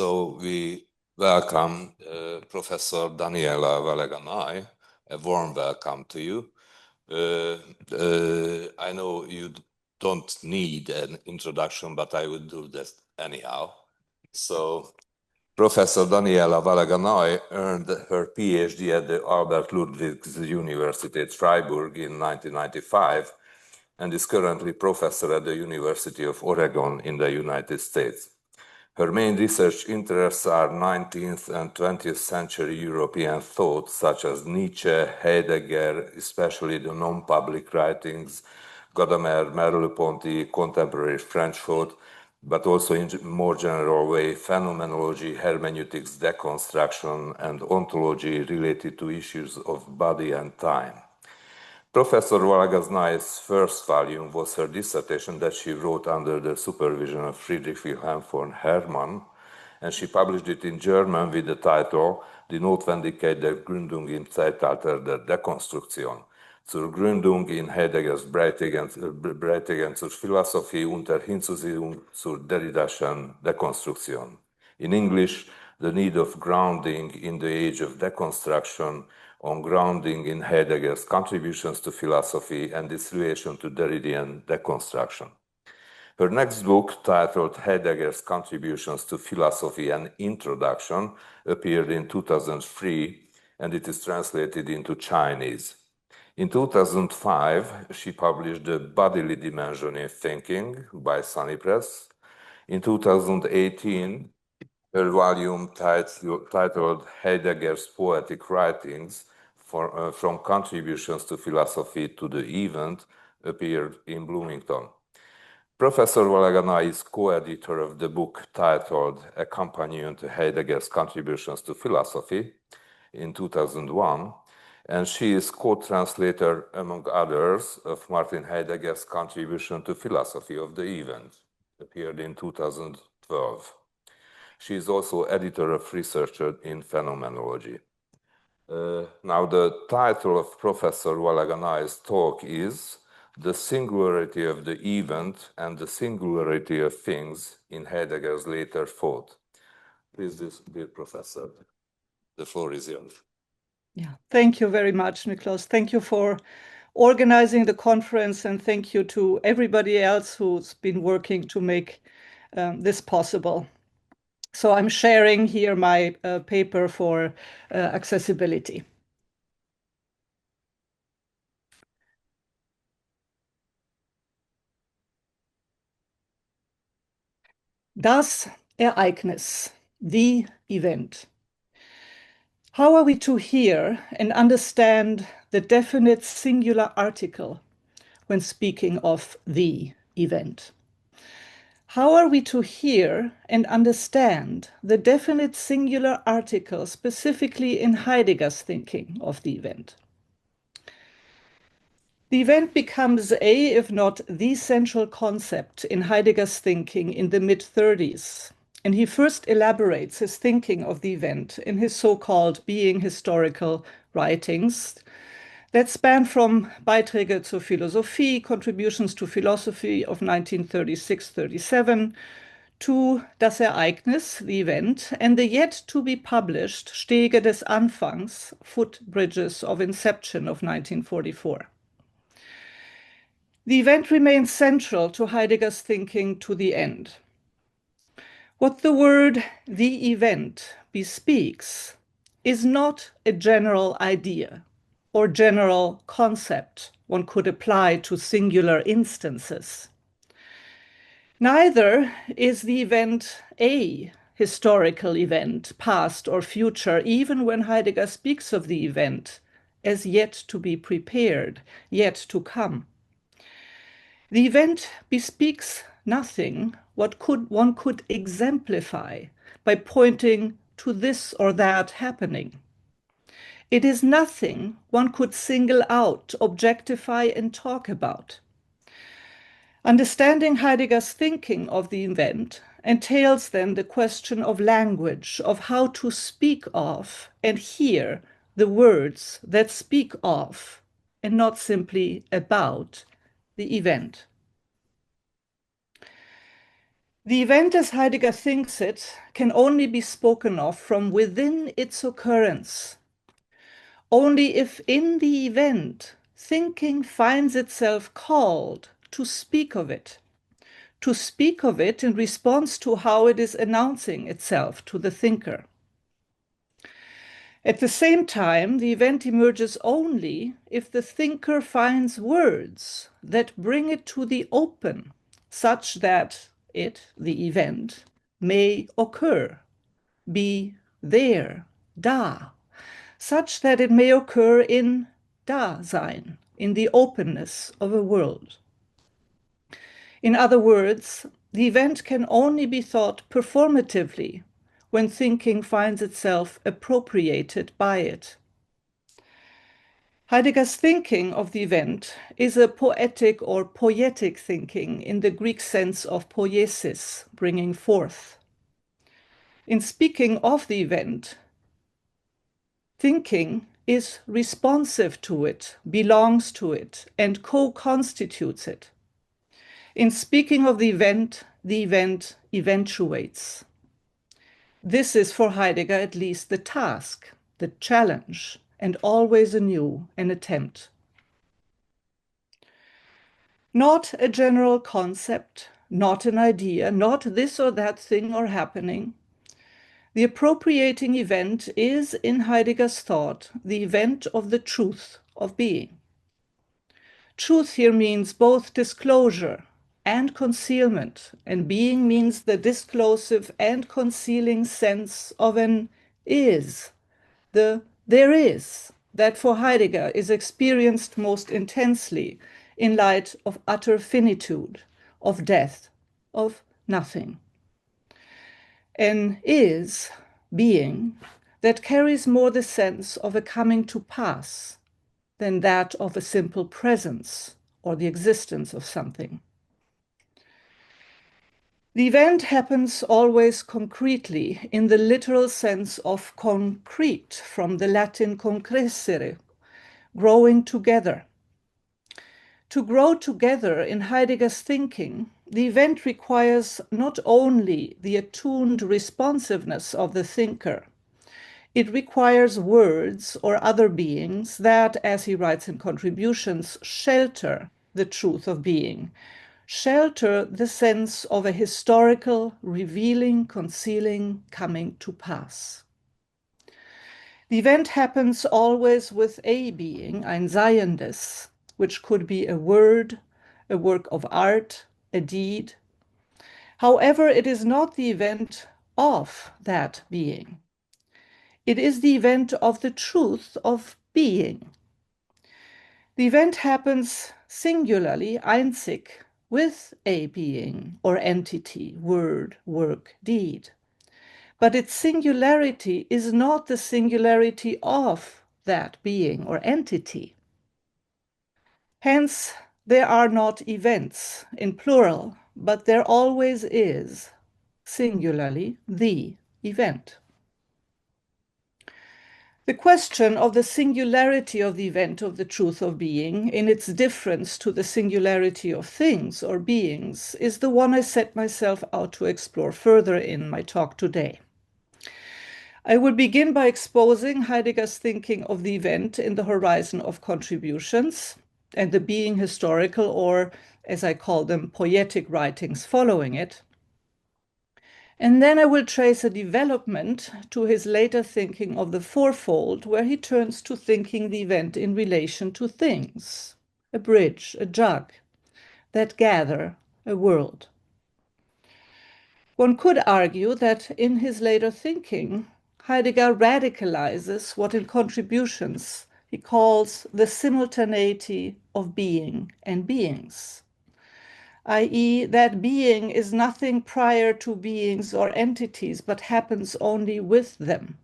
So we welcome Professor Daniela Vallega-Neu. A warm welcome to you. I know you don't need an introduction, but I would do this anyhow. So Professor Daniela Vallega-Neu earned her PhD at the Albert Ludwig University at Freiburg in 1995 and is currently professor at the University of Oregon in the United States. Her main research interests are 19th and 20th century European thought, such as Nietzsche, Heidegger, especially the non-public writings, Gadamer, Merleau-Ponty, contemporary French thought, but also in more general way, phenomenology, hermeneutics, deconstruction, and ontology related to issues of body and time. Professor Vallega-Neu's first volume was her dissertation that she wrote under the supervision of Friedrich Wilhelm von Hermann, and she published it in German with the title Die Notwendigkeit der Gründung im Zeitalter der Dekonstruktion, zur Gründung in Heideggers Breitigen zur Philosophie unter Hinzuziehung zur Derridaschen Dekonstruktion. In English, The Need of Grounding in the Age of Deconstruction, on grounding in Heidegger's contributions to philosophy and its relation to Derridean deconstruction. Her next book, titled Heidegger's Contributions to Philosophy, an Introduction, appeared in 2003, and it is translated into Chinese. In 2005, she published The Bodily Dimension in Thinking by Sunny Press. In 2018, her volume titled Heidegger's Poetic Writings, from Contributions to Philosophy to the Event, appeared in Bloomington. Professor Vallega-Neu is co-editor of the book titled A Companion to Heidegger's Contributions to Philosophy in 2001, and she is co-translator, among others, of Martin Heidegger's Contribution to Philosophy of the Event, appeared in 2012. She is also editor of research in phenomenology. Now, the title of Professor Vallega-Neu's talk is The Singularity of the Event and the Singularity of Things in Heidegger's Later Thought. Please, dear Professor, the floor is yours. Yeah, thank you very much, Miklós. Thank you for organizing the conference, and thank you to everybody else who's been working to make this possible. So I'm sharing here my paper for accessibility. Das Ereignis, the event. How are we to hear and understand the definite singular article when speaking of the event? How are we to hear and understand the definite singular article specifically in Heidegger's thinking of the event? The event becomes a, if not the central concept in Heidegger's thinking in the mid-30s, and he first elaborates his thinking of the event in his so-called being historical writings that span from Beiträge zur Philosophie, Contributions to Philosophy of 1936-37, to Das Ereignis, the event, and the yet-to-be-published Stege des Anfangs, Footbridges of Inception of 1944. The event remains central to Heidegger's thinking to the end. What the word the event bespeaks is not a general idea or general concept one could apply to singular instances. Neither is the event a historical event, past or future, even when Heidegger speaks of the event as yet to be prepared, yet to come. The event bespeaks nothing what one could exemplify by pointing to this or that happening. It is nothing one could single out, objectify, and talk about. Understanding Heidegger's thinking of the event entails then the question of language, of how to speak of and hear the words that speak of, and not simply about, the event. The event as Heidegger thinks it can only be spoken of from within its occurrence. Only if in the event thinking finds itself called to speak of it in response to how it is announcing itself to the thinker. At the same time, the event emerges only if the thinker finds words that bring it to the open, such that it, the event, may occur, be there, da, such that it may occur in Dasein, in the openness of a world. In other words, the event can only be thought performatively when thinking finds itself appropriated by it. Heidegger's thinking of the event is a poetic or poietic thinking in the Greek sense of poiesis, bringing forth. In speaking of the event, thinking is responsive to it, belongs to it, and co-constitutes it. In speaking of the event eventuates. This is for Heidegger at least the task, the challenge, and always anew an attempt. Not a general concept, not an idea, not this or that thing or happening. The appropriating event is, in Heidegger's thought, the event of the truth of being. Truth here means both disclosure and concealment, and being means the disclosive and concealing sense of an is, the there is, that for Heidegger is experienced most intensely in light of utter finitude, of death, of nothing. An is, being, that carries more the sense of a coming to pass than that of a simple presence or the existence of something. The event happens always concretely in the literal sense of concrete, from the Latin concrescere, growing together. To grow together in Heidegger's thinking, the event requires not only the attuned responsiveness of the thinker, it requires words or other beings that, as he writes in contributions, shelter the truth of being, shelter the sense of a historical, revealing, concealing, coming to pass. The event happens always with a being, ein Seiendes, which could be a word, a work of art, a deed. However, it is not the event of that being. It is the event of the truth of being. The event happens singularly, einzig, with a being or entity, word, work, deed. But its singularity is not the singularity of that being or entity. Hence, there are not events in plural, but there always is, singularly, the event. The question of the singularity of the event of the truth of being, in its difference to the singularity of things or beings, is the one I set myself out to explore further in my talk today. I will begin by exposing Heidegger's thinking of the event in the horizon of contributions and the being historical, or, as I call them, poietic writings following it. And then I will trace a development to his later thinking of the fourfold, where he turns to thinking the event in relation to things, a bridge, a jug, that gather a world. One could argue that in his later thinking, Heidegger radicalizes what in contributions he calls the simultaneity of being and beings, i.e., that being is nothing prior to beings or entities, but happens only with them.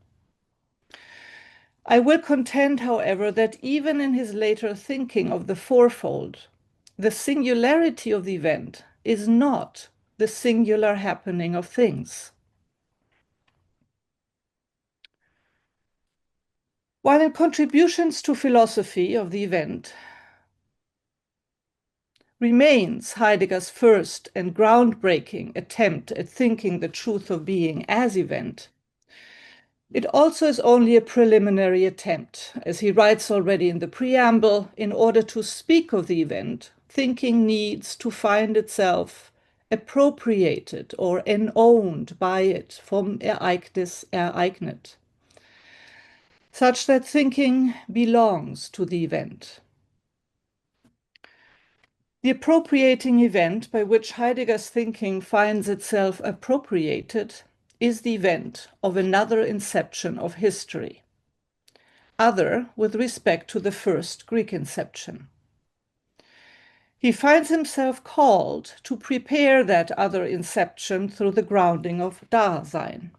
I will contend, however, that even in his later thinking of the fourfold, the singularity of the event is not the singular happening of things. While in contributions to philosophy of the event, remains Heidegger's first and groundbreaking attempt at thinking the truth of being as event, it also is only a preliminary attempt. As he writes already in the preamble, in order to speak of the event, thinking needs to find itself appropriated or ennowned by it, vom Ereignis ereignet, such that thinking belongs to the event. The appropriating event by which Heidegger's thinking finds itself appropriated is the event of another inception of history, other with respect to the first Greek inception. He finds himself called to prepare that other inception through the grounding of Dasein.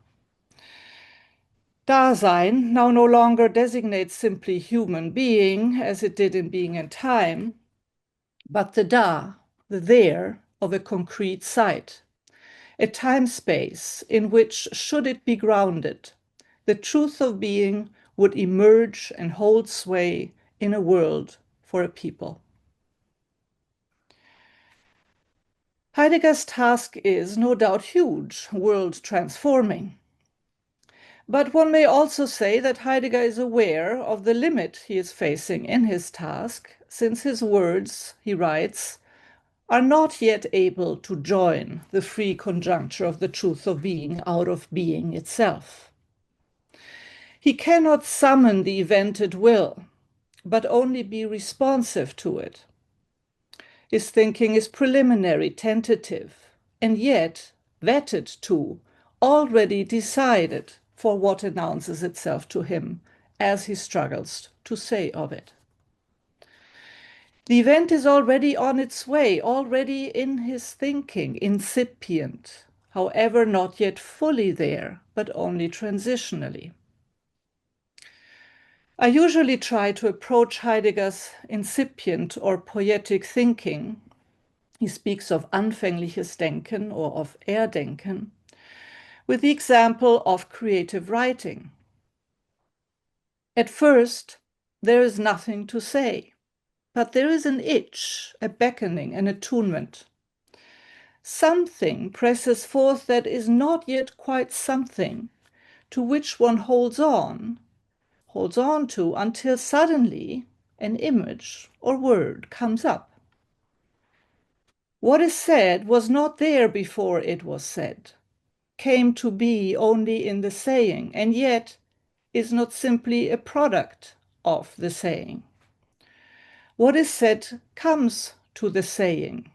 Dasein now no longer designates simply human being, as it did in Being and Time, but the the there, of a concrete site, a time-space in which, should it be grounded, the truth of being would emerge and hold sway in a world for a people. Heidegger's task is no doubt huge, world transforming. But one may also say that Heidegger is aware of the limit he is facing in his task, since his words, he writes, are not yet able to join the free conjuncture of the truth of being out of being itself. He cannot summon the event at will, but only be responsive to it. His thinking is preliminary, tentative, and yet vetted to, already decided for what announces itself to him as he struggles to say of it. The event is already on its way, already in his thinking, incipient, however not yet fully there, but only transitionally. I usually try to approach Heidegger's incipient or poetic thinking. He speaks of anfängliches Denken or of Erdenken, with the example of creative writing. At first, there is nothing to say. But there is an itch, a beckoning, an attunement. Something presses forth that is not yet quite something, to which one holds on to until suddenly an image or word comes up. What is said was not there before it was said, came to be only in the saying, and yet is not simply a product of the saying. What is said comes to the saying.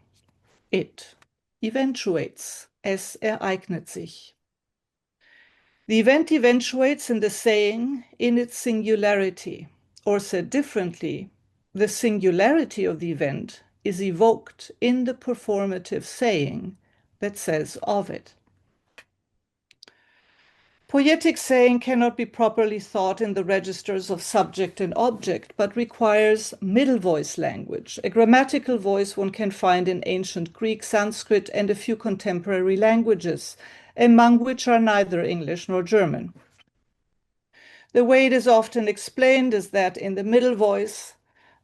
It eventuates, es ereignet sich. The event eventuates in the saying in its singularity, or said differently, the singularity of the event is evoked in the performative saying that says of it. Poetic saying cannot be properly thought in the registers of subject and object, but requires middle voice language, a grammatical voice one can find in ancient Greek, Sanskrit, and a few contemporary languages, among which are neither English nor German. The way it is often explained is that in the middle voice,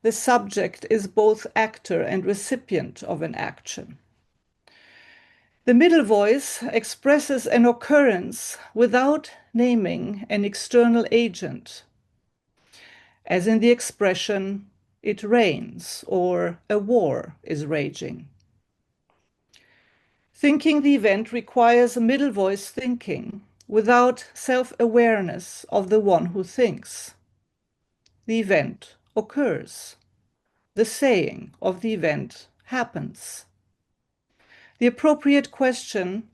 the subject is both actor and recipient of an action. The middle voice expresses an occurrence without naming an external agent, as in the expression, it rains, or a war is raging. Thinking the event requires a middle voice thinking without self-awareness of the one who thinks. The event occurs. The saying of the event happens. The appropriate question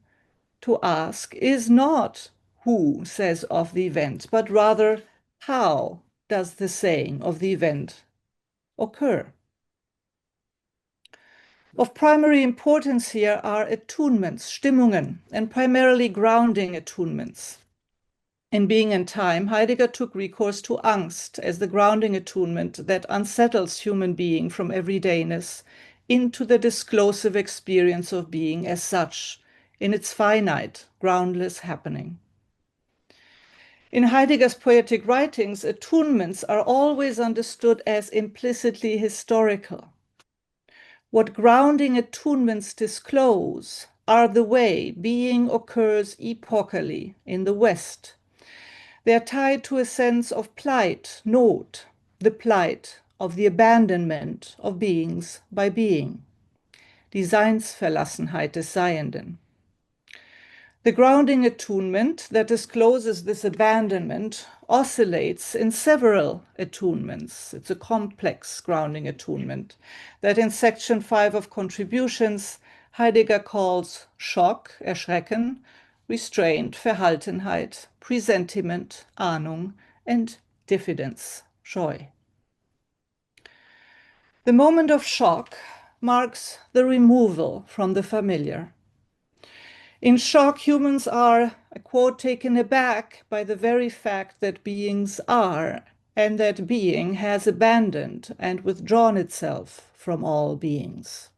to ask is not who says of the event, but rather how does the saying of the event occur? Of primary importance here are attunements, Stimmungen, and primarily grounding attunements. In Being and Time, Heidegger took recourse to Angst as the grounding attunement that unsettles human being from everydayness into the disclosive experience of being as such, in its finite, groundless happening. In Heidegger's poetic writings, attunements are always understood as implicitly historical. What grounding attunements disclose are the way being occurs epochally in the West. They are tied to a sense of plight, Not, the plight of the abandonment of beings by being, die Seinsverlassenheit des Seienden. The grounding attunement that discloses this abandonment oscillates in several attunements. It's a complex grounding attunement that in section 5 of Contributions, Heidegger calls shock, Erschrecken, restraint, Verhaltenheit, presentiment, Ahnung, and diffidence, Scheu. The moment of shock marks the removal from the familiar. In shock, humans are, I quote, taken aback by the very fact that beings are, and that being has abandoned and withdrawn itself from all beings.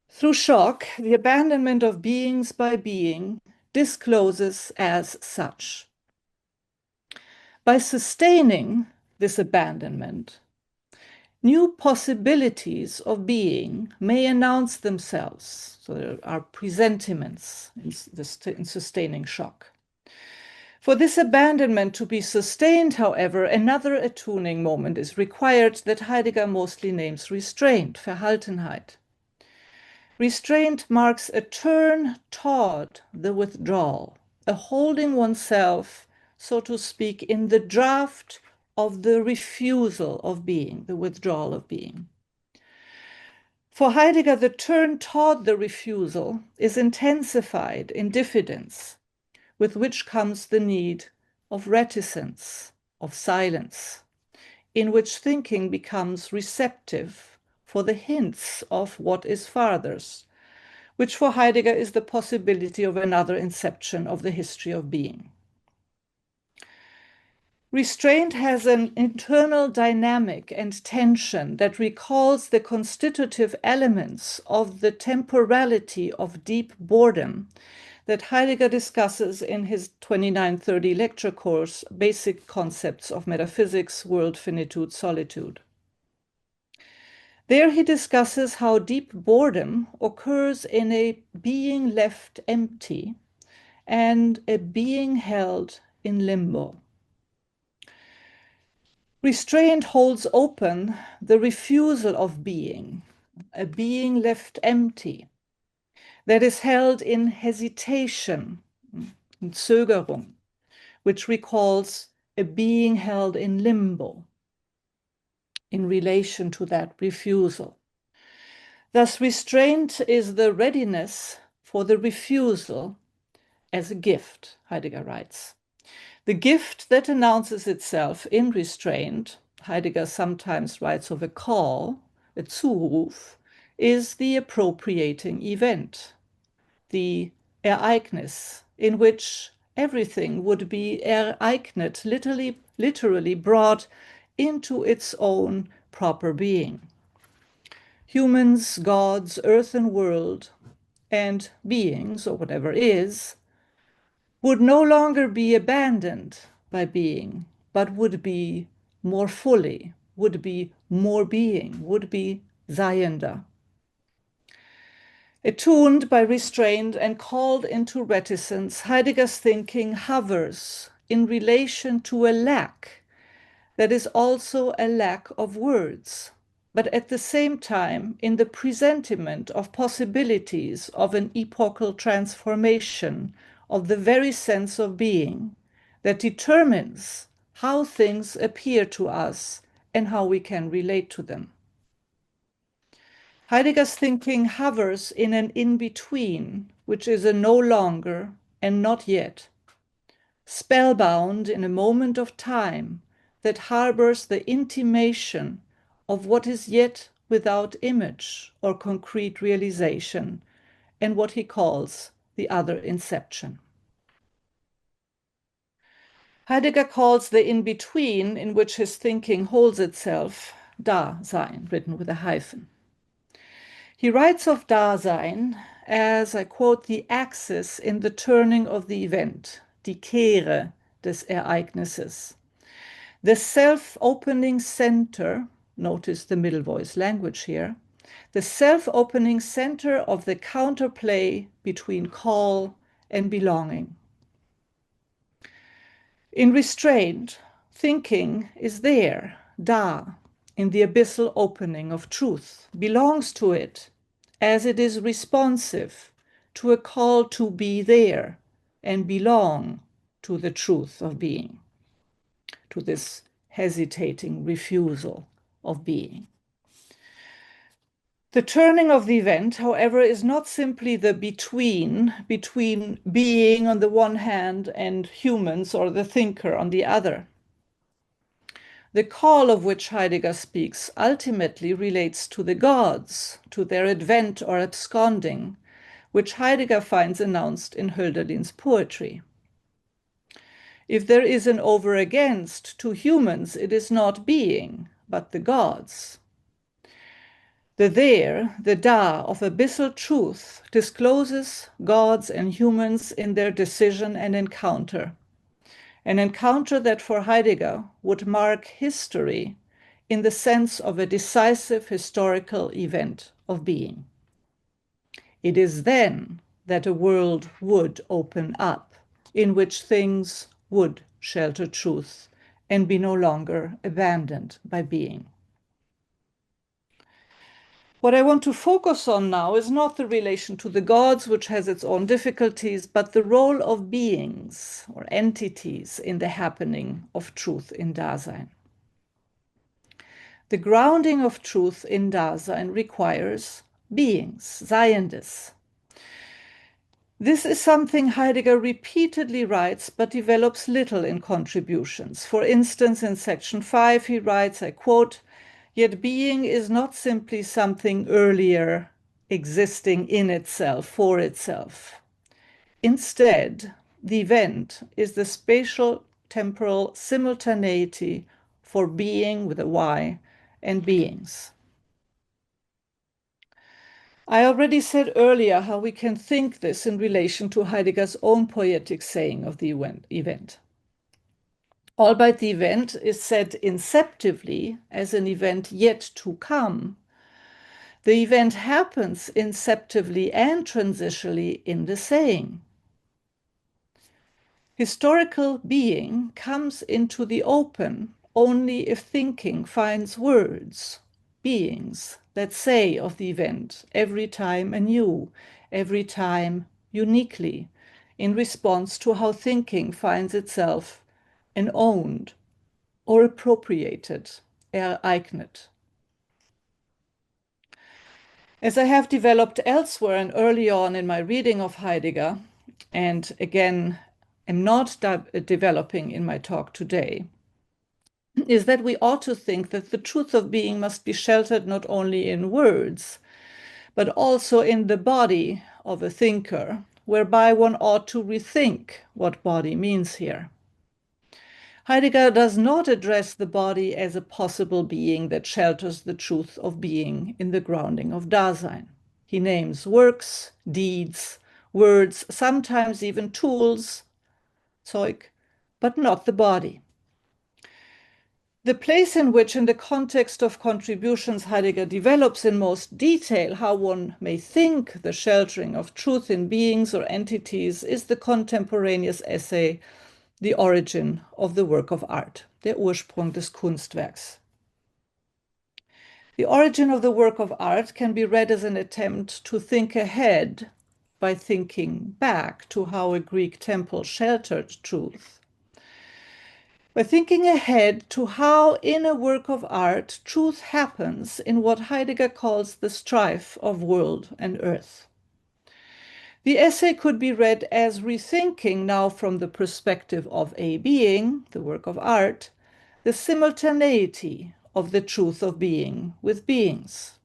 Through shock, the abandonment of beings by being discloses as such. By sustaining this abandonment, new possibilities of being may announce themselves. So there are presentiments in sustaining shock. For this abandonment to be sustained, however, another attuning moment is required that Heidegger mostly names restraint, Verhaltenheit. Restraint marks a turn toward the withdrawal, a holding oneself, so to speak, in the draft of the refusal of being, the withdrawal of being. For Heidegger, the turn toward the refusal is intensified in diffidence, with which comes the need of reticence, of silence, in which thinking becomes receptive for the hints of what is farthest, which for Heidegger is the possibility of another inception of the history of being. Restraint has an internal dynamic and tension that recalls the constitutive elements of the temporality of deep boredom that Heidegger discusses in his 2930 lecture course, Basic Concepts of Metaphysics, World, Finitude, Solitude. There he discusses how deep boredom occurs in a being left empty and a being held in limbo. Restraint holds open the refusal of being, a being left empty, that is held in hesitation, in Zögerung, which recalls a being held in limbo in relation to that refusal. Thus, restraint is the readiness for the refusal as a gift, Heidegger writes. The gift that announces itself in restraint, Heidegger sometimes writes of a call, a Zuruf, is the appropriating event, the Ereignis, in which everything would be ereignet, literally brought into its own proper being. Humans, gods, earth and world, and beings, or whatever is, would no longer be abandoned by being, but would be more fully, would be more being, would be Seiender. Attuned by restraint and called into reticence, Heidegger's thinking hovers in relation to a lack that is also a lack of words, but at the same time in the presentiment of possibilities of an epochal transformation of the very sense of being that determines how things appear to us and how we can relate to them. Heidegger's thinking hovers in an in-between, which is a no longer and not yet, spellbound in a moment of time that harbors the intimation of what is yet without image or concrete realization, and what he calls the other inception. Heidegger calls the in-between in which his thinking holds itself Dasein, written with a hyphen. He writes of Dasein as, I quote, the axis in the turning of the event, die Kehre des Ereignisses, the self-opening center notice the middle voice language here, the self-opening center of the counterplay between call and belonging. In restraint, thinking is there, da, in the abyssal opening of truth, belongs to it, as it is responsive to a call to be there and belong to the truth of being, to this hesitating refusal of being. The turning of the event, however, is not simply the between being on the one hand and humans or the thinker on the other. The call of which Heidegger speaks ultimately relates to the gods, to their advent or absconding, which Heidegger finds announced in Hölderlin's poetry. If there is an over-against to humans, it is not being, but the gods. The there, the da of abyssal truth discloses gods and humans in their decision and encounter, an encounter that for Heidegger would mark history in the sense of a decisive historical event of being. It is then that a world would open up, in which things would shelter truth and be no longer abandoned by being. What I want to focus on now is not the relation to the gods, which has its own difficulties, but the role of beings or entities in the happening of truth in Dasein. The grounding of truth in Dasein requires beings, Seiendes. This is something Heidegger repeatedly writes, but develops little in contributions. For instance, in section 5, he writes, I quote, "Yet being is not simply something earlier existing in itself, for itself. Instead, the event is the spatial temporal simultaneity for being with a Y and beings." I already said earlier how we can think this in relation to Heidegger's own poetic saying of the event. Albeit the event is said inceptively as an event yet to come, the event happens inceptively and transitionally in the saying. Historical being comes into the open only if thinking finds words, beings that say of the event every time anew, every time uniquely, in response to how thinking finds itself and owned or appropriated, ereignet. As I have developed elsewhere and early on in my reading of Heidegger, and again am not developing in my talk today, is that we ought to think that the truth of being must be sheltered not only in words, but also in the body of a thinker, whereby one ought to rethink what body means here. Heidegger does not address the body as a possible being that shelters the truth of being in the grounding of Dasein. He names works, deeds, words, sometimes even tools, Zeug, but not the body. The place in which, in the context of contributions, Heidegger develops in most detail how one may think the sheltering of truth in beings or entities is the contemporaneous essay, The Origin of the Work of Art, der Ursprung des Kunstwerks. The origin of the work of art can be read as an attempt to think ahead by thinking back to how a Greek temple sheltered truth. By thinking ahead to how in a work of art truth happens in what Heidegger calls the strife of world and earth. The essay could be read as rethinking now from the perspective of a being, the work of art, the simultaneity of the truth of being with beings.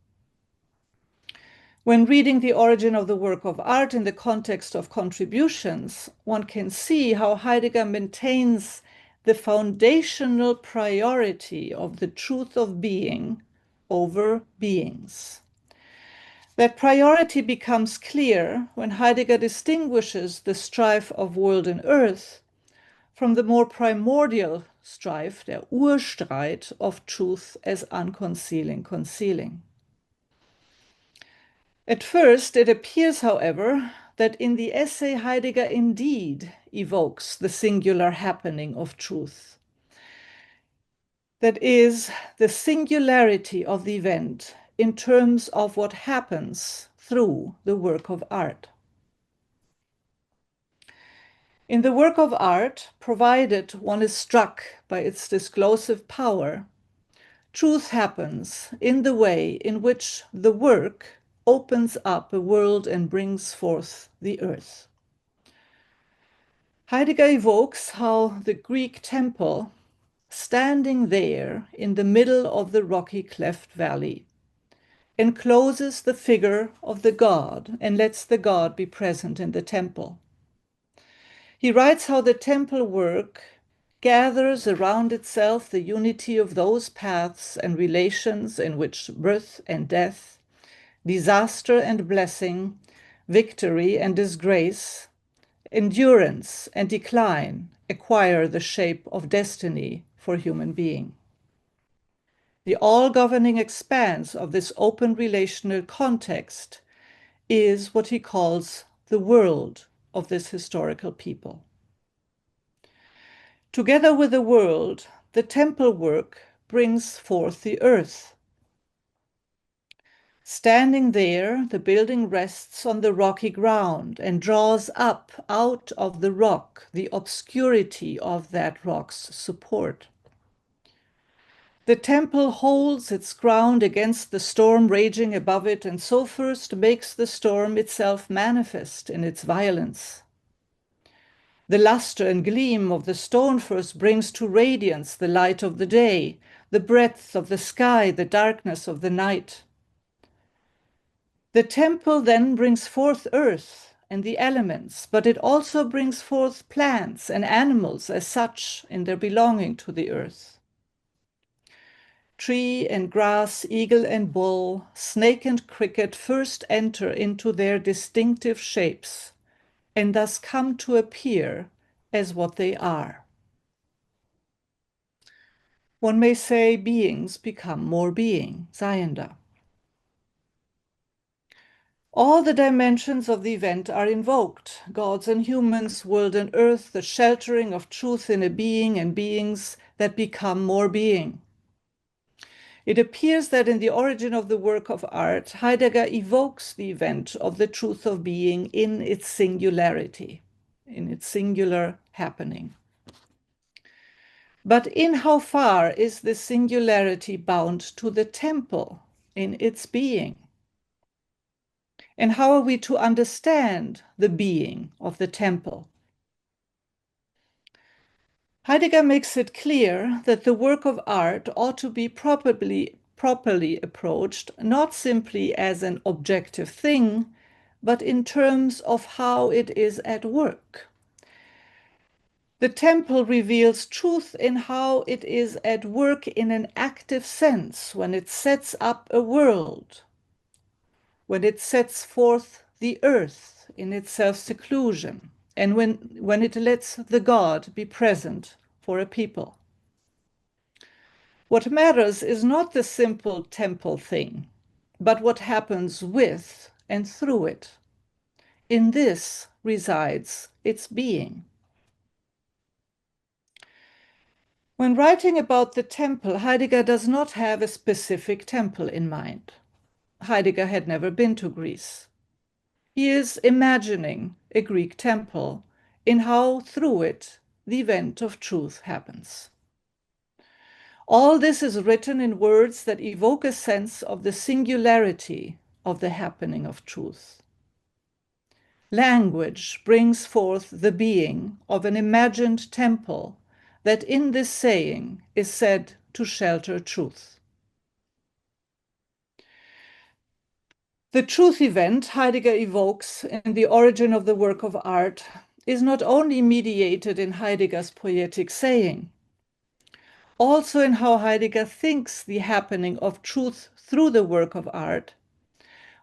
When reading The Origin of the Work of Art in the context of contributions, one can see how Heidegger maintains the foundational priority of the truth of being over beings. That priority becomes clear when Heidegger distinguishes the strife of world and earth from the more primordial strife, der Urstreit of truth as unconcealing, concealing. At first, it appears, however, that in the essay Heidegger indeed evokes the singular happening of truth. That is, the singularity of the event in terms of what happens through the work of art. In the work of art, provided one is struck by its disclosive power, truth happens in the way in which the work opens up a world and brings forth the earth. Heidegger evokes how the Greek temple, standing there in the middle of the rocky cleft valley, encloses the figure of the god and lets the god be present in the temple. He writes how the temple work gathers around itself the unity of those paths and relations in which birth and death, disaster and blessing, victory and disgrace, endurance and decline acquire the shape of destiny for human being. The all-governing expanse of this open relational context is what he calls the world of this historical people. Together with the world, the temple work brings forth the earth. Standing there, the building rests on the rocky ground and draws up out of the rock the obscurity of that rock's support. The temple holds its ground against the storm raging above it, and so first makes the storm itself manifest in its violence. The luster and gleam of the stone first brings to radiance the light of the day, the breadth of the sky, the darkness of the night. The temple then brings forth earth and the elements, but it also brings forth plants and animals as such in their belonging to the earth. Tree and grass, eagle and bull, snake and cricket first enter into their distinctive shapes and thus come to appear as what they are. One may say beings become more being, seiender. All the dimensions of the event are invoked: gods and humans, world and earth, the sheltering of truth in a being and beings that become more being. It appears that in the origin of the work of art, Heidegger evokes the event of the truth of being in its singularity, in its singular happening. But in how far is this singularity bound to the temple in its being? And how are we to understand the being of the temple? Heidegger makes it clear that the work of art ought to be properly approached, not simply as an objective thing, but in terms of how it is at work. The temple reveals truth in how it is at work in an active sense, when it sets up a world, when it sets forth the earth in its self-seclusion, and when it lets the God be present for a people. What matters is not the simple temple thing, but what happens with and through it. In this resides its being. When writing about the temple, Heidegger does not have a specific temple in mind. Heidegger had never been to Greece. He is imagining a Greek temple in how through it the event of truth happens. All this is written in words that evoke a sense of the singularity of the happening of truth. Language brings forth the being of an imagined temple that in this saying is said to shelter truth. The truth event Heidegger evokes in the origin of the work of art is not only mediated in Heidegger's poetic saying, also in how Heidegger thinks the happening of truth through the work of art,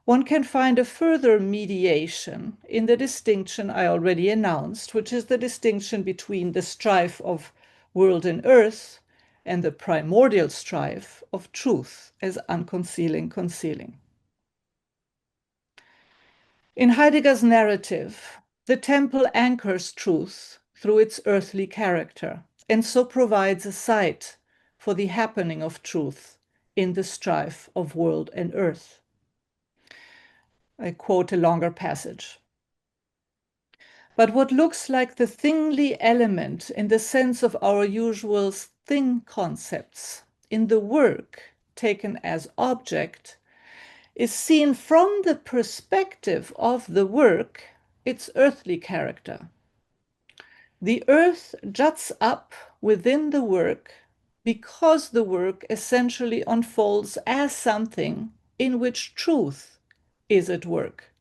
one can find a further mediation in the distinction I already announced, which is the distinction between the strife of world and earth, and the primordial strife of truth as unconcealing concealing. In Heidegger's narrative, the temple anchors truth through its earthly character, and so provides a site for the happening of truth in the strife of world and earth. I quote a longer passage. But what looks like the thingly element in the sense of our usual thing concepts in the work taken as object is seen from the perspective of the work, its earthly character. The earth juts up within the work because the work essentially unfolds as something in which truth is at work.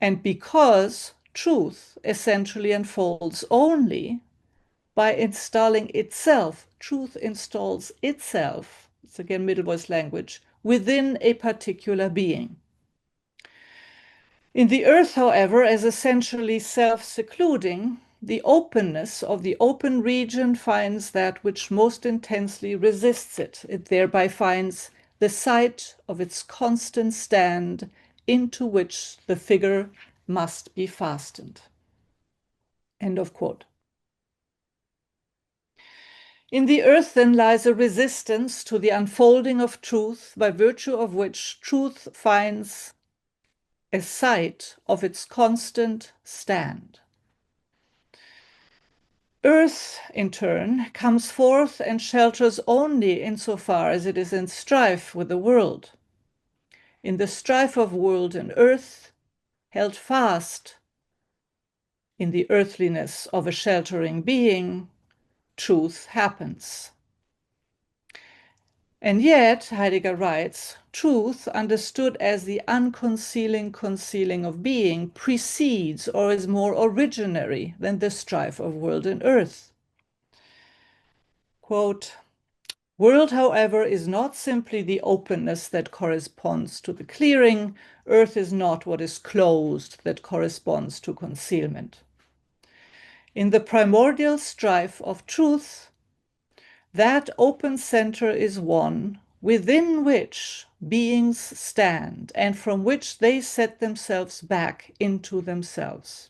And because truth essentially unfolds only by installing itself, truth installs itself, it's again Middle Voice language, within a particular being. In the earth, however, as essentially self-secluding, the openness of the open region finds that which most intensely resists it. It thereby finds the site of its constant stand into which the figure must be fastened. End of quote. In the earth then lies a resistance to the unfolding of truth, by virtue of which truth finds a site of its constant stand. Earth, in turn, comes forth and shelters only insofar as it is in strife with the world. In the strife of world and earth, held fast in the earthliness of a sheltering being, truth happens. And yet, Heidegger writes, truth, understood as the unconcealing concealing of being, precedes or is more originary than the strife of world and earth. Quote, world, however, is not simply the openness that corresponds to the clearing. Earth is not what is closed that corresponds to concealment. In the primordial strife of truth, that open center is one within which beings stand and from which they set themselves back into themselves.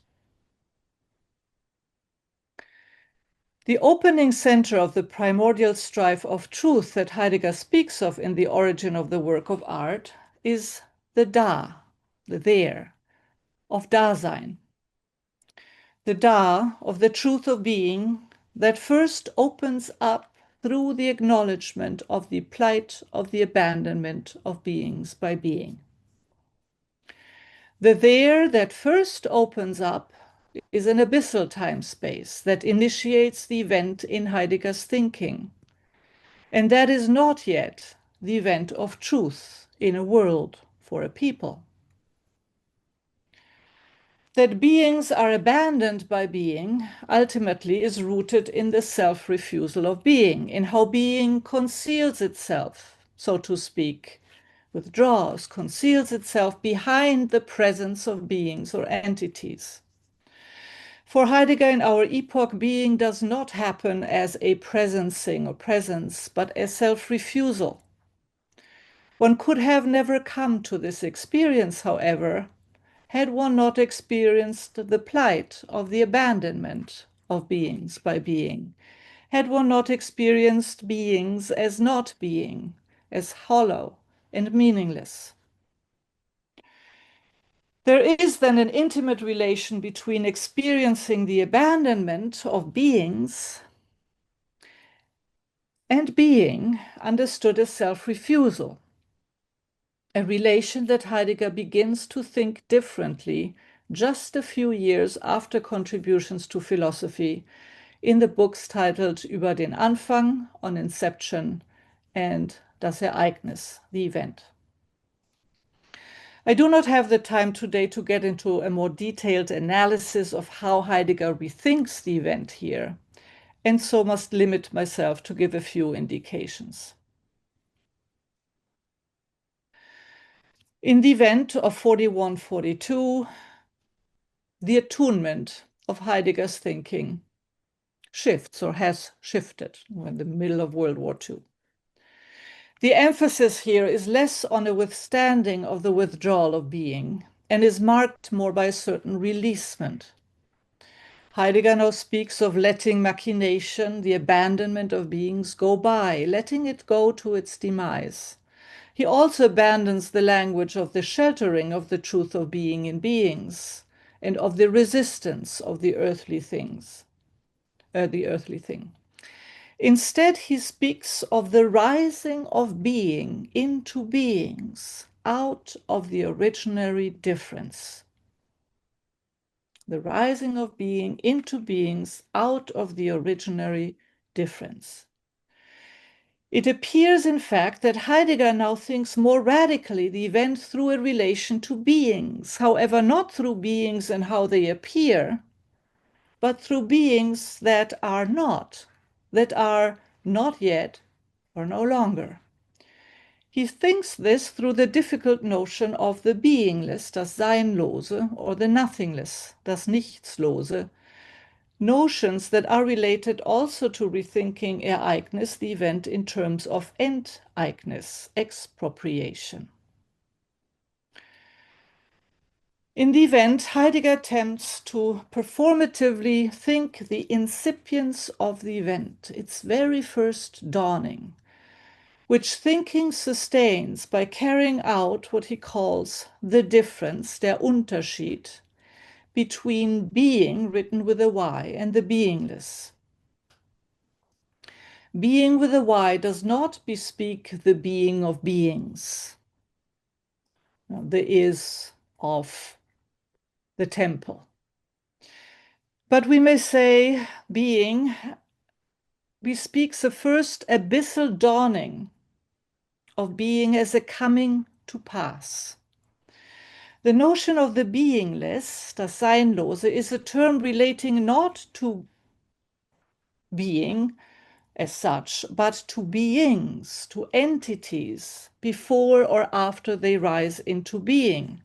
The opening center of the primordial strife of truth that Heidegger speaks of in The Origin of the Work of Art is the Da, the there, of Dasein. The Da of the truth of being that first opens up through the acknowledgement of the plight of the abandonment of beings by being. The there that first opens up is an abyssal time-space that initiates the event in Heidegger's thinking, and that is not yet the event of truth in a world for a people. That beings are abandoned by being ultimately is rooted in the self-refusal of being, in how being conceals itself, so to speak, withdraws, conceals itself behind the presence of beings or entities. For Heidegger in our epoch, being does not happen as a presencing or presence, but as self-refusal. One could have never come to this experience, however, had one not experienced the plight of the abandonment of beings by being, had one not experienced beings as not being, as hollow and meaningless. There is then an intimate relation between experiencing the abandonment of beings and being understood as self-refusal, a relation that Heidegger begins to think differently just a few years after contributions to philosophy in the books titled Über den Anfang, On Inception, and Das Ereignis, The Event. I do not have the time today to get into a more detailed analysis of how Heidegger rethinks the event here, and so must limit myself to give a few indications. In the event of 41-42, the attunement of Heidegger's thinking shifts or has shifted in the middle of World War II. The emphasis here is less on a withstanding of the withdrawal of being and is marked more by a certain releasement. Heidegger now speaks of letting machination, the abandonment of beings, go by, letting it go to its demise. He also abandons the language of the sheltering of the truth of being in beings and of the resistance of the earthly things, the earthly thing. Instead, he speaks of the rising of being into beings out of the originary difference. The rising of being into beings out of the originary difference. It appears, in fact, that Heidegger now thinks more radically the event through a relation to beings, however, not through beings and how they appear, but through beings that are not yet or no longer. He thinks this through the difficult notion of the beingless, das Seinlose, or the nothingless, das Nichtslose, notions that are related also to rethinking Ereignis, the event, in terms of Enteignis, expropriation. In the event, Heidegger attempts to performatively think the incipience of the event, its very first dawning, which thinking sustains by carrying out what he calls the difference, der Unterschied, between being, written with a Y, and the beingless. Being with a Y does not bespeak the being of beings, the is of the temple. But we may say being bespeaks the first abyssal dawning of being as a coming to pass. The notion of the beingless, das Seinlose, is a term relating not to being as such, but to beings, to entities, before or after they rise into being.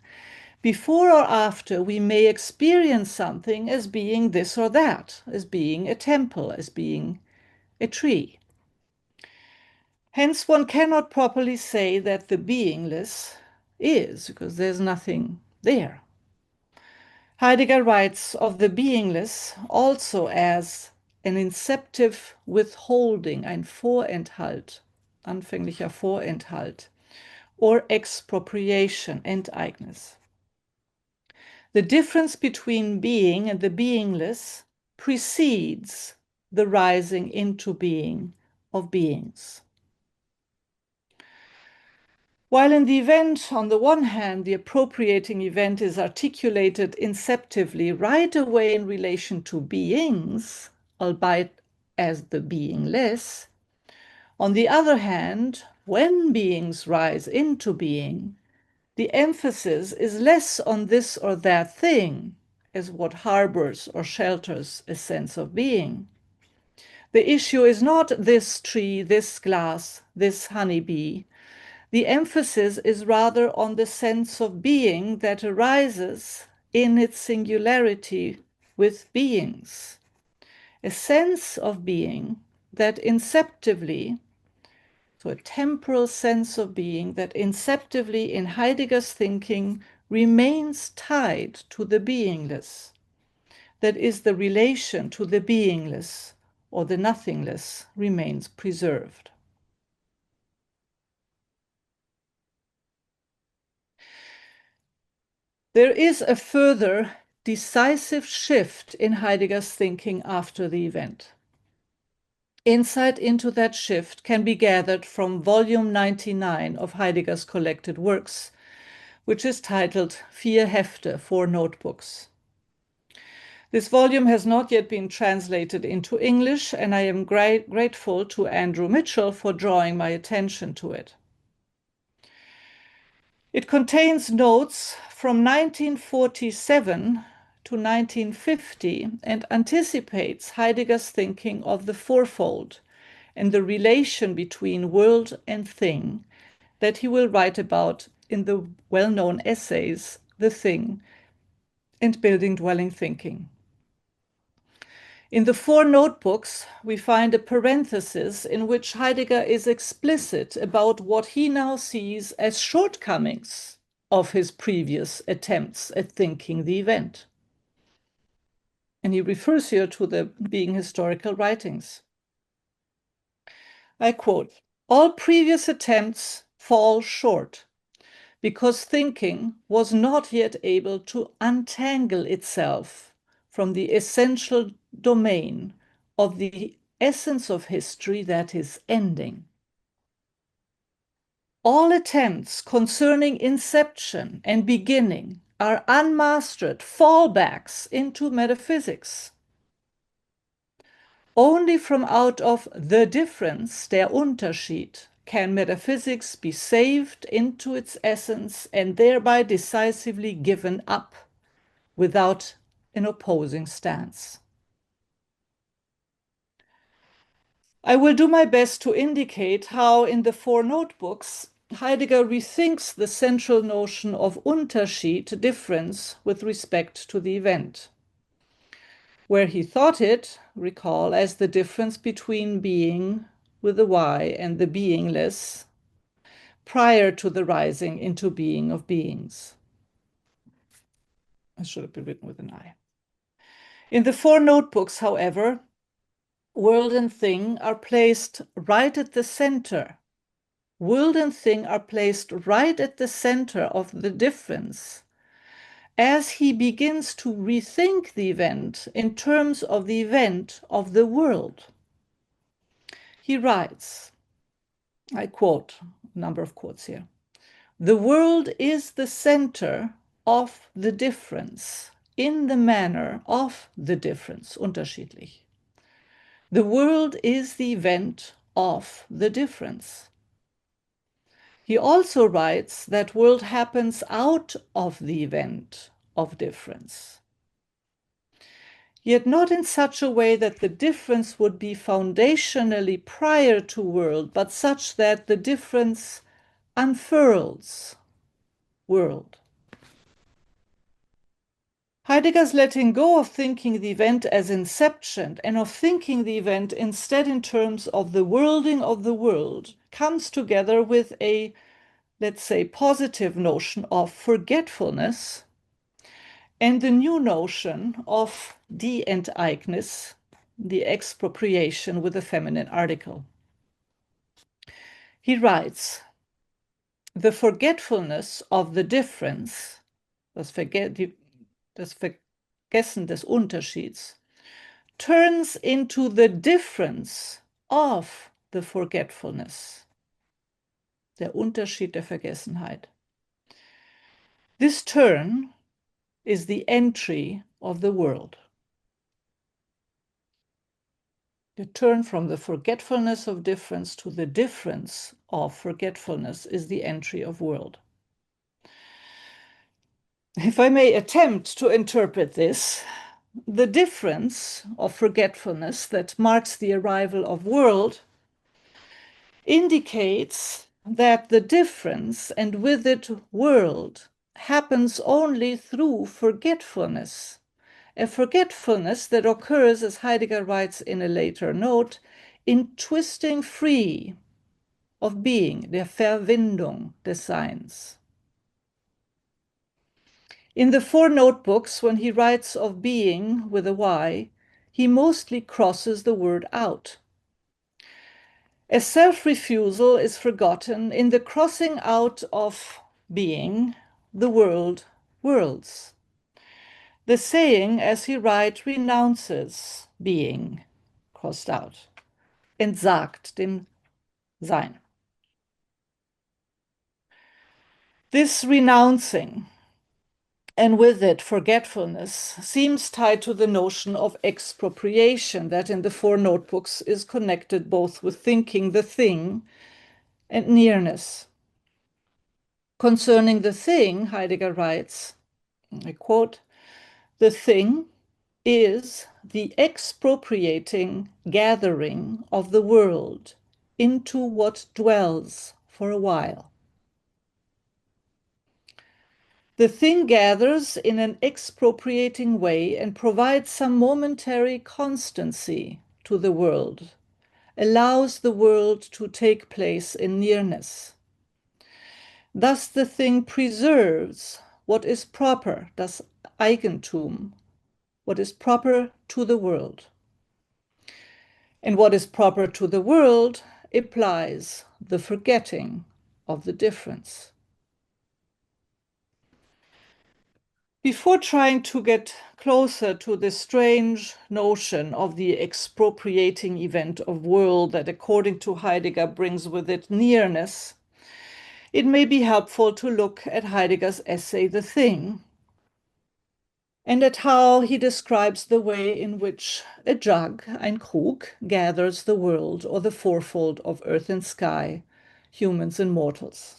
Before or after we may experience something as being this or that, as being a temple, as being a tree. Hence, one cannot properly say that the beingless is, because there's nothing there. Heidegger writes of the beingless also as an inceptive withholding, ein Vorenthalt, anfänglicher Vorenthalt, or expropriation, Enteignis. The difference between being and the beingless precedes the rising into being of beings. While in the event, on the one hand, the appropriating event is articulated inceptively right away in relation to beings, albeit as the beingless, on the other hand, when beings rise into being, the emphasis is less on this or that thing as what harbors or shelters a sense of being. The issue is not this tree, this glass, this honeybee. The emphasis is rather on the sense of being that arises in its singularity with beings. A sense of being that inceptively, so a temporal sense of being that inceptively in Heidegger's thinking remains tied to the beingless. That is, the relation to the beingless or the nothingless remains preserved. There is a further decisive shift in Heidegger's thinking after the event. Insight into that shift can be gathered from volume 99 of Heidegger's collected works, which is titled Vier Hefte, Four Notebooks. This volume has not yet been translated into English, and I am grateful to Andrew Mitchell for drawing my attention to it. It contains notes from 1947 to 1950 and anticipates Heidegger's thinking of the fourfold and the relation between world and thing that he will write about in the well-known essays, The Thing and Building Dwelling Thinking. In the four notebooks, we find a parenthesis in which Heidegger is explicit about what he now sees as shortcomings of his previous attempts at thinking the event. And he refers here to the being historical writings. I quote, "All previous attempts fall short because thinking was not yet able to untangle itself from the essential domain of the essence of history that is ending. All attempts concerning inception and beginning are unmastered fallbacks into metaphysics. Only from out of the difference, der Unterschied, can metaphysics be saved into its essence and thereby decisively given up without an opposing stance." I will do my best to indicate how in the four notebooks, Heidegger rethinks the central notion of Unterschied, difference, with respect to the event. Where he thought it, recall, as the difference between being with a Y and the beingless prior to the rising into being of beings. I should have been written with an I. In the four notebooks, however, world and thing are placed right at the center. World and thing are placed right at the center of the difference as he begins to rethink the event in terms of the event of the world. He writes, I quote, a number of quotes here, "The world is the center of the difference in the manner of the difference, unterschiedlich. The world is the event of the difference." He also writes that world happens out of the event of difference, yet not in such a way that the difference would be foundationally prior to world, but such that the difference unfurls world. Heidegger's letting go of thinking the event as inception and of thinking the event instead in terms of the worlding of the world comes together with a, let's say, positive notion of forgetfulness and the new notion of die Enteignis, the expropriation with a feminine article. He writes, "The forgetfulness of the difference, das Vergessen des Unterschieds, turns into the difference of the forgetfulness, der Unterschied der Vergessenheit. This turn is the entry of the world. The turn from the forgetfulness of difference to the difference of forgetfulness is the entry of world." If I may attempt to interpret this, the difference of forgetfulness that marks the arrival of world indicates that the difference, and with it world, happens only through forgetfulness. A forgetfulness that occurs, as Heidegger writes in a later note, in twisting free of being, der Verwindung des Seins. In the four notebooks, when he writes of being with a Y, he mostly crosses the word out. A self-refusal is forgotten in the crossing out of being, the world, worlds. The saying, as he writes, renounces being, crossed out, entsagt dem Sein. This renouncing, and with it forgetfulness, seems tied to the notion of expropriation that in the four notebooks is connected both with thinking the thing and nearness. Concerning the thing, Heidegger writes, I quote, "The thing is the expropriating gathering of the world into what dwells for a while." The thing gathers in an expropriating way and provides some momentary constancy to the world, allows the world to take place in nearness. Thus the thing preserves what is proper, das Eigentum, what is proper to the world. And what is proper to the world implies the forgetting of the difference. Before trying to get closer to the strange notion of the expropriating event of world that, according to Heidegger, brings with it nearness, it may be helpful to look at Heidegger's essay, The Thing, and at how he describes the way in which a jug, ein Krug, gathers the world or the fourfold of earth and sky, humans and mortals.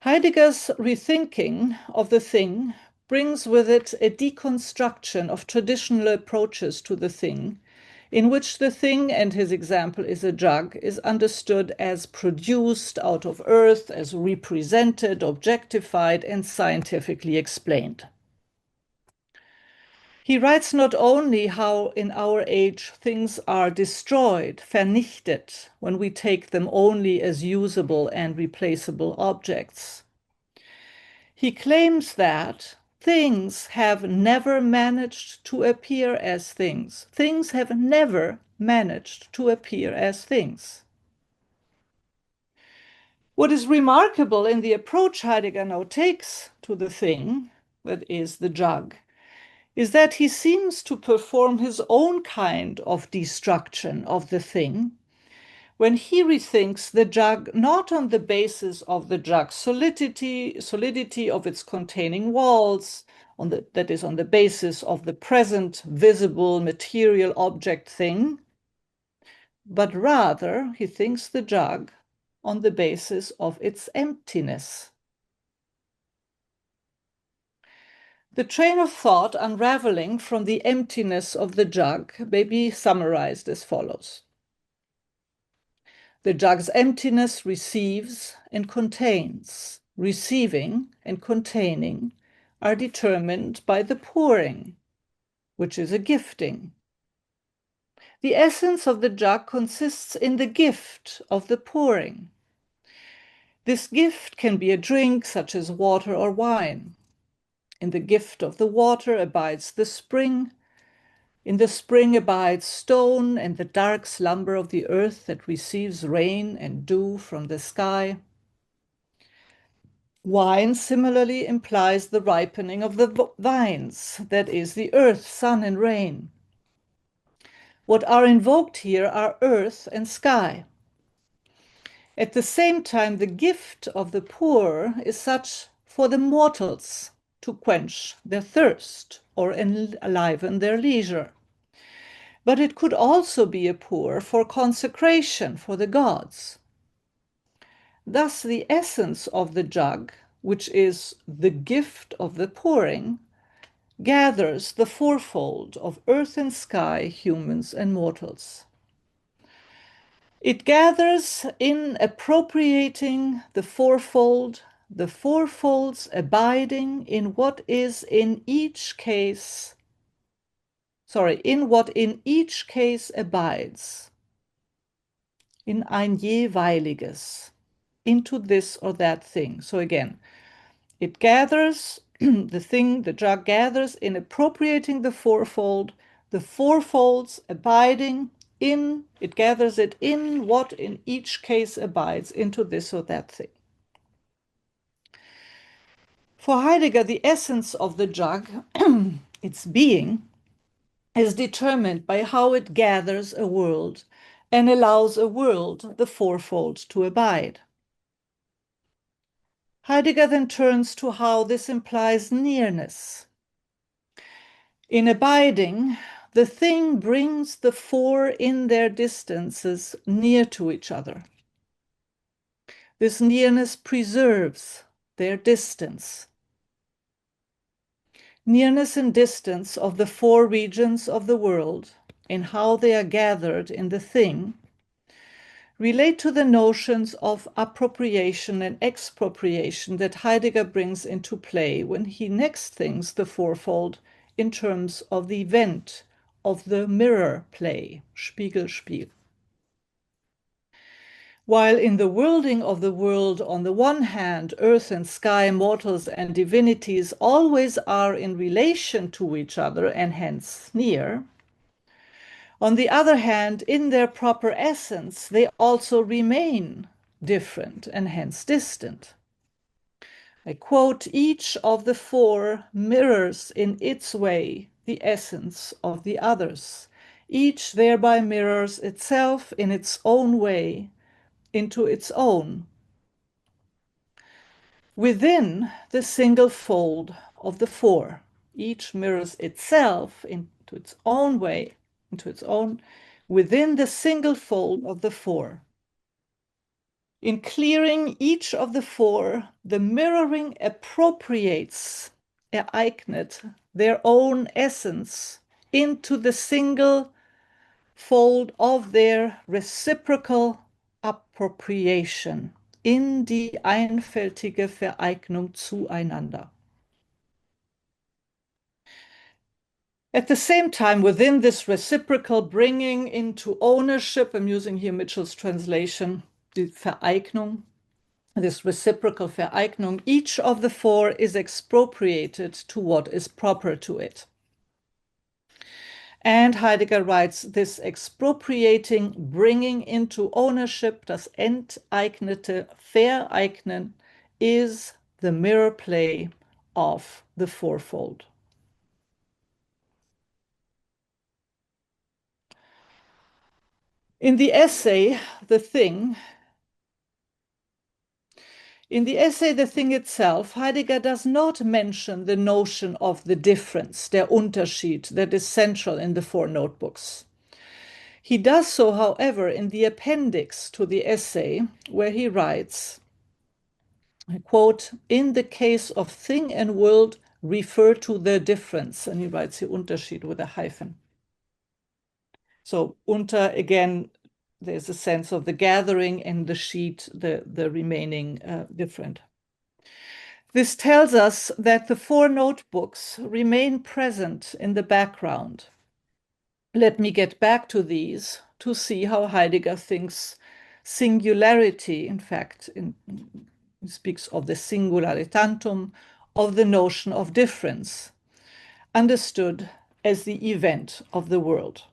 Heidegger's rethinking of the thing brings with it a deconstruction of traditional approaches to the thing, in which the thing, and his example is a jug, is understood as produced out of earth, as represented, objectified, and scientifically explained. He writes not only how in our age things are destroyed, vernichtet, when we take them only as usable and replaceable objects. He claims that things have never managed to appear as things. Things have never managed to appear as things. What is remarkable in the approach Heidegger now takes to the thing, that is the jug, is that he seems to perform his own kind of destruction of the thing when he rethinks the jug not on the basis of the jug's solidity of its containing walls, that is on the basis of the present visible material object thing, but rather he thinks the jug on the basis of its emptiness. The train of thought unraveling from the emptiness of the jug may be summarized as follows. The jug's emptiness receives and contains. Receiving and containing are determined by the pouring, which is a gifting. The essence of the jug consists in the gift of the pouring. This gift can be a drink such as water or wine. In the gift of the water abides the spring. In the spring abides stone and the dark slumber of the earth that receives rain and dew from the sky. Wine similarly implies the ripening of the vines, that is, the earth, sun, and rain. What are invoked here are earth and sky. At the same time, the gift of the poor is such for the mortals to quench their thirst or enliven their leisure. But it could also be a pour for consecration for the gods. Thus, the essence of the jug, which is the gift of the pouring, gathers the fourfold of earth and sky, humans and mortals. It gathers in appropriating the fourfolds abiding in what is in each case, in what in each case abides, in ein jeweiliges, into this or that thing. So again, it gathers, the jug gathers in appropriating the fourfolds abiding in, it gathers it in what in each case abides, into this or that thing. For Heidegger, the essence of the jug, its being, is determined by how it gathers a world and allows a world, the fourfold, to abide. Heidegger then turns to how this implies nearness. In abiding, the thing brings the four in their distances near to each other. This nearness preserves their distance. Nearness and distance of the four regions of the world, in how they are gathered in the thing, relate to the notions of appropriation and expropriation that Heidegger brings into play when he next thinks the fourfold in terms of the event of the mirror play, Spiegelspiel. While in the worlding of the world, on the one hand, earth and sky, mortals and divinities always are in relation to each other and hence near, on the other hand, in their proper essence, they also remain different and hence distant. I quote, each of the four mirrors in its way the essence of the others. Each thereby mirrors itself in its own way into its own. Within the single fold of the four, each mirrors itself into its own way, into its own, within the single fold of the four. In clearing each of the four, the mirroring appropriates, ereignet, their own essence into the single fold of their reciprocal appropriation, in die einfältige Vereignung zueinander. At the same time, within this reciprocal bringing into ownership, I'm using here Mitchell's translation, die Vereignung, this reciprocal Vereignung, each of the four is expropriated to what is proper to it. And Heidegger writes, this expropriating, bringing into ownership, das enteignete Vereignen, is the mirror play of the fourfold. In the essay, The Thing itself, Heidegger does not mention the notion of the difference, der Unterschied, that is central in the four notebooks. He does so, however, in the appendix to the essay, where he writes, I quote, in the case of thing and world, refer to the difference. And he writes here Unterschied with a hyphen. So unter, again, there's a sense of the gathering, and the sheet, the remaining different. This tells us that the four notebooks remain present in the background. Let me get back to these to see how Heidegger thinks singularity, in fact, he speaks of the singularitantum, of the notion of difference, understood as the event of the world.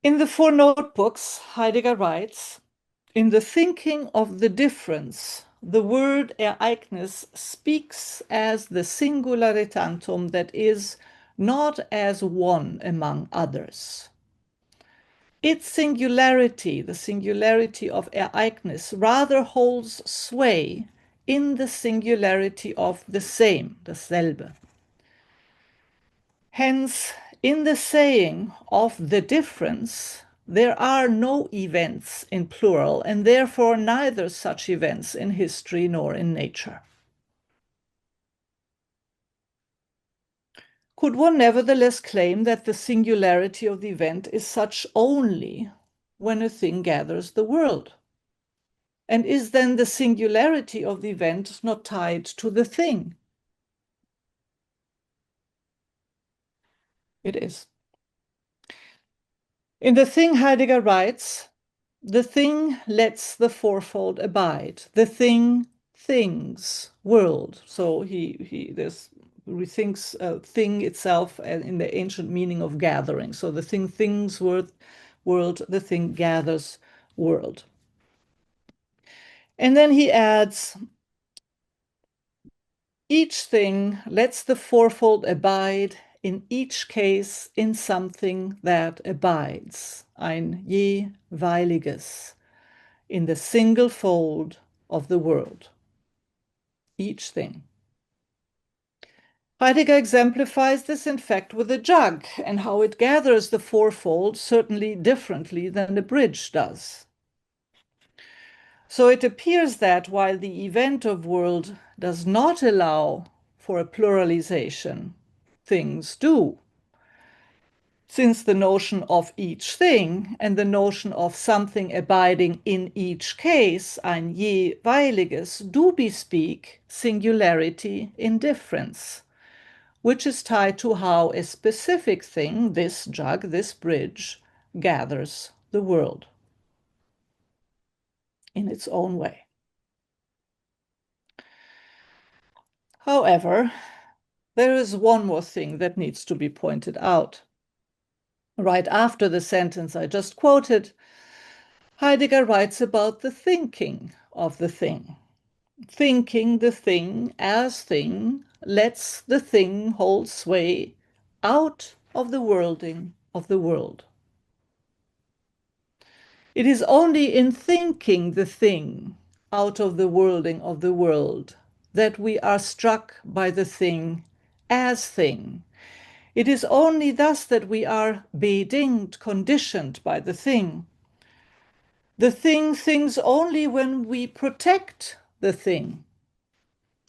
In the four notebooks, Heidegger writes, in the thinking of the difference, the word Ereignis speaks as the singularitantum that is not as one among others. Its singularity, the singularity of Ereignis, rather holds sway in the singularity of the same, dasselbe. Hence, in the saying of the difference, there are no events in plural, and therefore neither such events in history nor in nature. Could one nevertheless claim that the singularity of the event is such only when a thing gathers the world? And is then the singularity of the event not tied to the thing? It is. In The Thing, Heidegger writes, the thing lets the fourfold abide. The thing thinks world. So he rethinks thing itself in the ancient meaning of gathering. So the thing thinks world, the thing gathers world. And then he adds, each thing lets the fourfold abide, in each case in something that abides, ein jeweiliges, in the single fold of the world, each thing. Heidegger exemplifies this, in fact, with a jug and how it gathers the fourfold certainly differently than a bridge does. So it appears that while the event of world does not allow for a pluralization, things do. since the notion of each thing and the notion of something abiding in each case, ein jeweiliges, do bespeak singularity in difference, which is tied to how a specific thing, this jug, this bridge, gathers the world in its own way. However, there is one more thing that needs to be pointed out. Right after the sentence I just quoted, Heidegger writes about the thinking of the thing. Thinking the thing as thing lets the thing hold sway out of the worlding of the world. It is only in thinking the thing out of the worlding of the world that we are struck by the thing as thing. It is only thus that we are bedingt, conditioned by the thing. The thing thinks only when we protect the thing.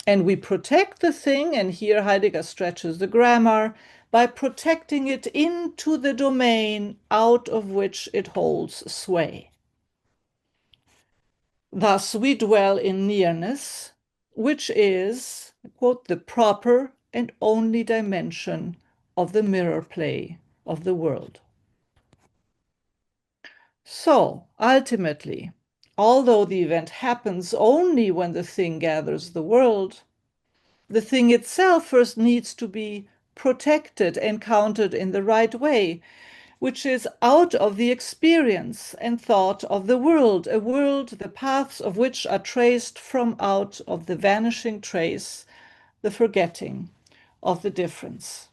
And we protect the thing, and here Heidegger stretches the grammar, by protecting it into the domain out of which it holds sway. Thus we dwell in nearness, which is, quote, the proper and only dimension of the mirror play of the world. So, ultimately, although the event happens only when the thing gathers the world, the thing itself first needs to be protected and countered in the right way, which is out of the experience and thought of the world, a world the paths of which are traced from out of the vanishing trace, the forgetting of the difference.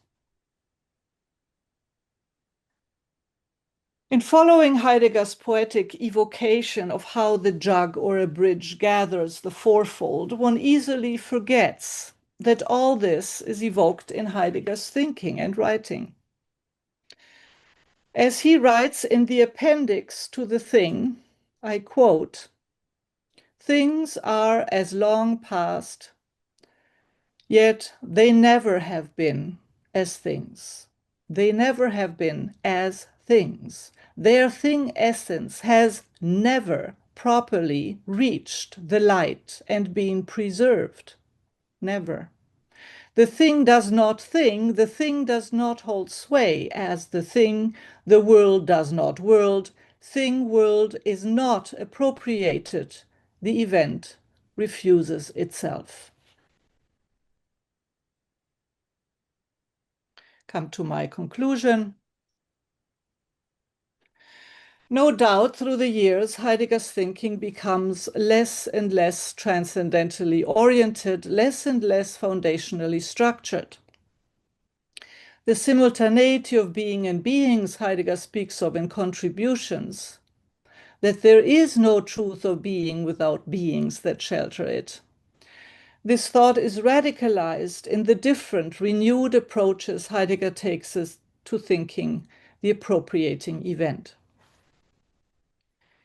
In following Heidegger's poetic evocation of how the jug or a bridge gathers the fourfold, one easily forgets that all this is evoked in Heidegger's thinking and writing. As he writes in the appendix to the thing, I quote, "Things are as long past, yet they never have been as things. They never have been as things. Their thing essence has never properly reached the light and been preserved. Never. The thing does not think, the thing does not hold sway as the thing, the world does not world, thing world is not appropriated, the event refuses itself." Come to my conclusion. No doubt, through the years, Heidegger's thinking becomes less and less transcendentally oriented, less and less foundationally structured. The simultaneity of being and beings Heidegger speaks of in Contributions, that there is no truth of being without beings that shelter it. This thought is radicalized in the different, renewed approaches Heidegger takes us to thinking the appropriating event.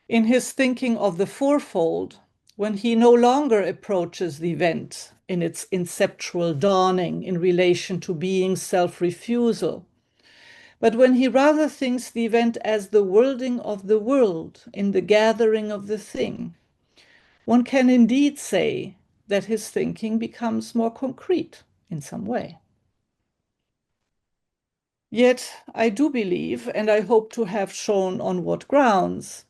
In his thinking of the fourfold, when he no longer approaches the event in its inceptual dawning in relation to being's self-refusal, but when he rather thinks the event as the worlding of the world in the gathering of the thing, one can indeed say that his thinking becomes more concrete in some way. Yet I do believe, and I hope to have shown on what grounds,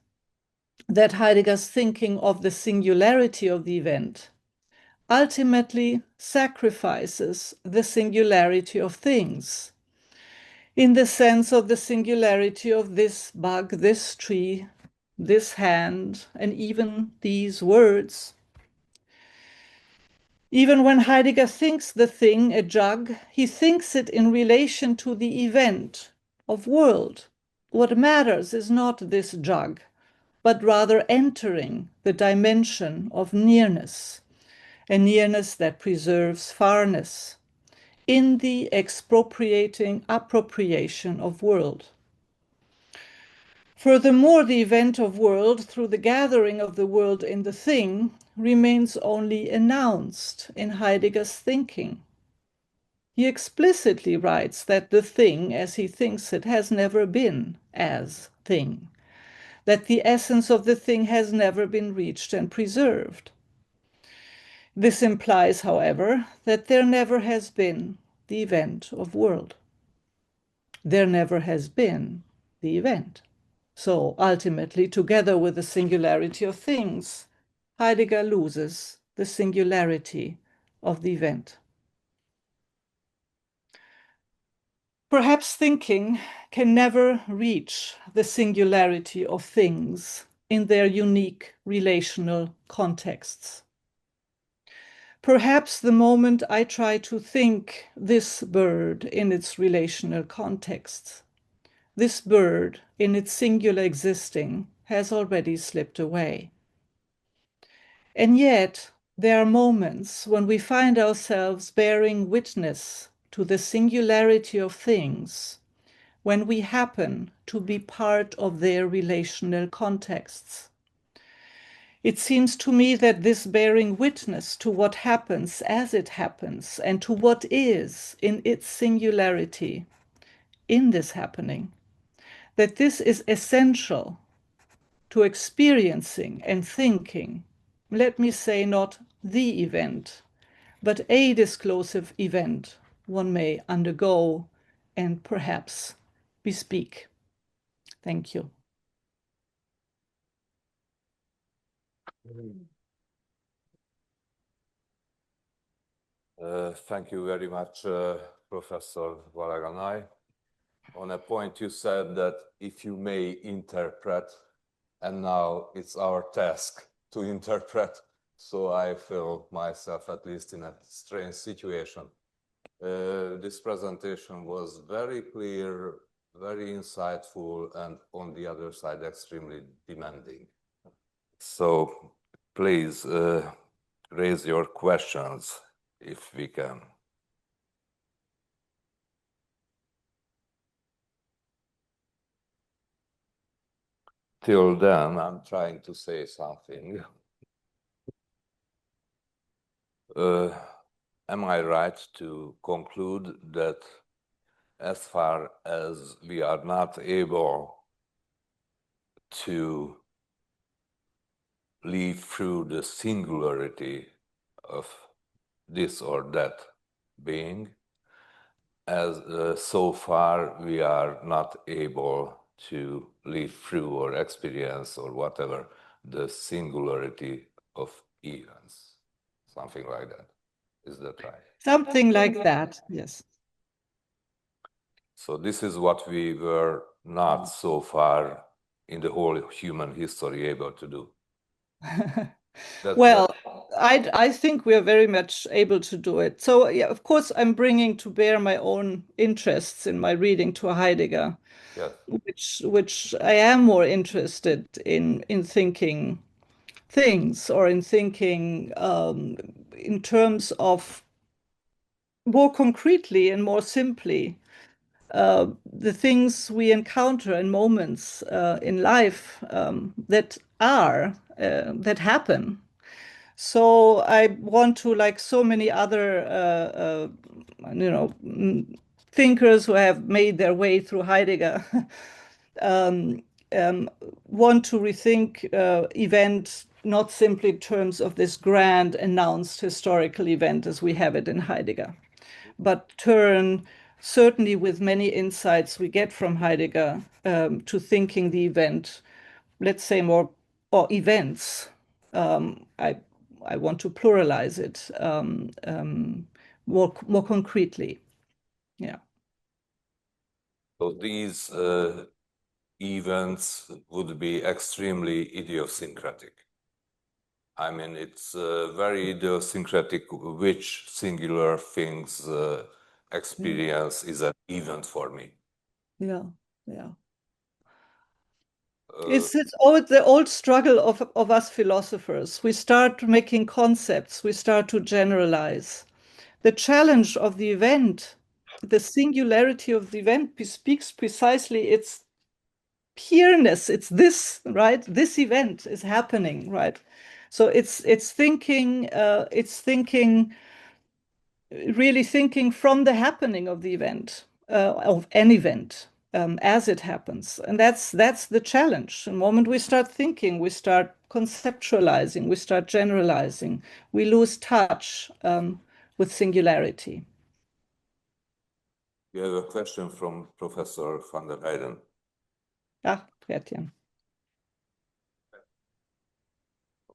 that Heidegger's thinking of the singularity of the event ultimately sacrifices the singularity of things, in the sense of the singularity of this bug, this tree, this hand, and even these words. Even when Heidegger thinks the thing a jug, he thinks it in relation to the event of world. What matters is not this jug, but rather entering the dimension of nearness, a nearness that preserves farness, in the expropriating appropriation of world. Furthermore, the event of world, through the gathering of the world in the thing, remains only announced in Heidegger's thinking. He explicitly writes that the thing, as he thinks it, has never been as thing, that the essence of the thing has never been reached and preserved. This implies, however, that there never has been the event of world. There never has been the event. So ultimately, together with the singularity of things, Heidegger loses the singularity of the event. Perhaps thinking can never reach the singularity of things in their unique relational contexts. Perhaps the moment I try to think this bird in its relational context, this bird in its singular existing has already slipped away. And yet, there are moments when we find ourselves bearing witness to the singularity of things, when we happen to be part of their relational contexts. It seems to me that this bearing witness to what happens as it happens and to what is in its singularity in this happening, that this is essential to experiencing and thinking, let me say not the event, but a disclosive event one may undergo and perhaps bespeak. Thank you. Thank you very much, Professor Vallega-Neu. On a point you said that if you may interpret, and now it's our task to interpret, so I feel myself at least in a strange situation. This presentation was very clear, very insightful, and on the other side, extremely demanding. So please raise your questions if we can. Till then, I'm trying to say something. Am I right to conclude that as far as we are not able to live through the singularity of this or that being, as so far we are not able to live through or experience or whatever the singularity of events, something like that. Is that right? Something like that, yes. So this is what we were not so far in the whole human history able to do. Well, I think we are very much able to do it. So yeah, of course, I'm bringing to bear my own interests in my reading to Heidegger, yes. which I am more interested in thinking things or in thinking in terms of more concretely and more simply the things we encounter in moments in life that happen. So I want to, like so many other, thinkers who have made their way through Heidegger, want to rethink events not simply in terms of this grand announced historical event as we have it in Heidegger, but turn, certainly with many insights we get from Heidegger, to thinking the event, let's say more, or events. I want to pluralize it more concretely. Yeah. So these events would be extremely idiosyncratic. I mean, it's very idiosyncratic which singular things experience is an event for me. Yeah, yeah. It's the old struggle of us philosophers. We start making concepts, we start to generalize. The challenge of the event, the singularity of the event bespeaks precisely its peerness. It's this, right? This event is happening, right? So it's thinking really thinking from the happening of the event, of an event, as it happens. And that's the challenge. The moment we start thinking, we start conceptualizing, we start generalizing, we lose touch with singularity. You have a question from Professor van der Heijden. Ah, Gretchen.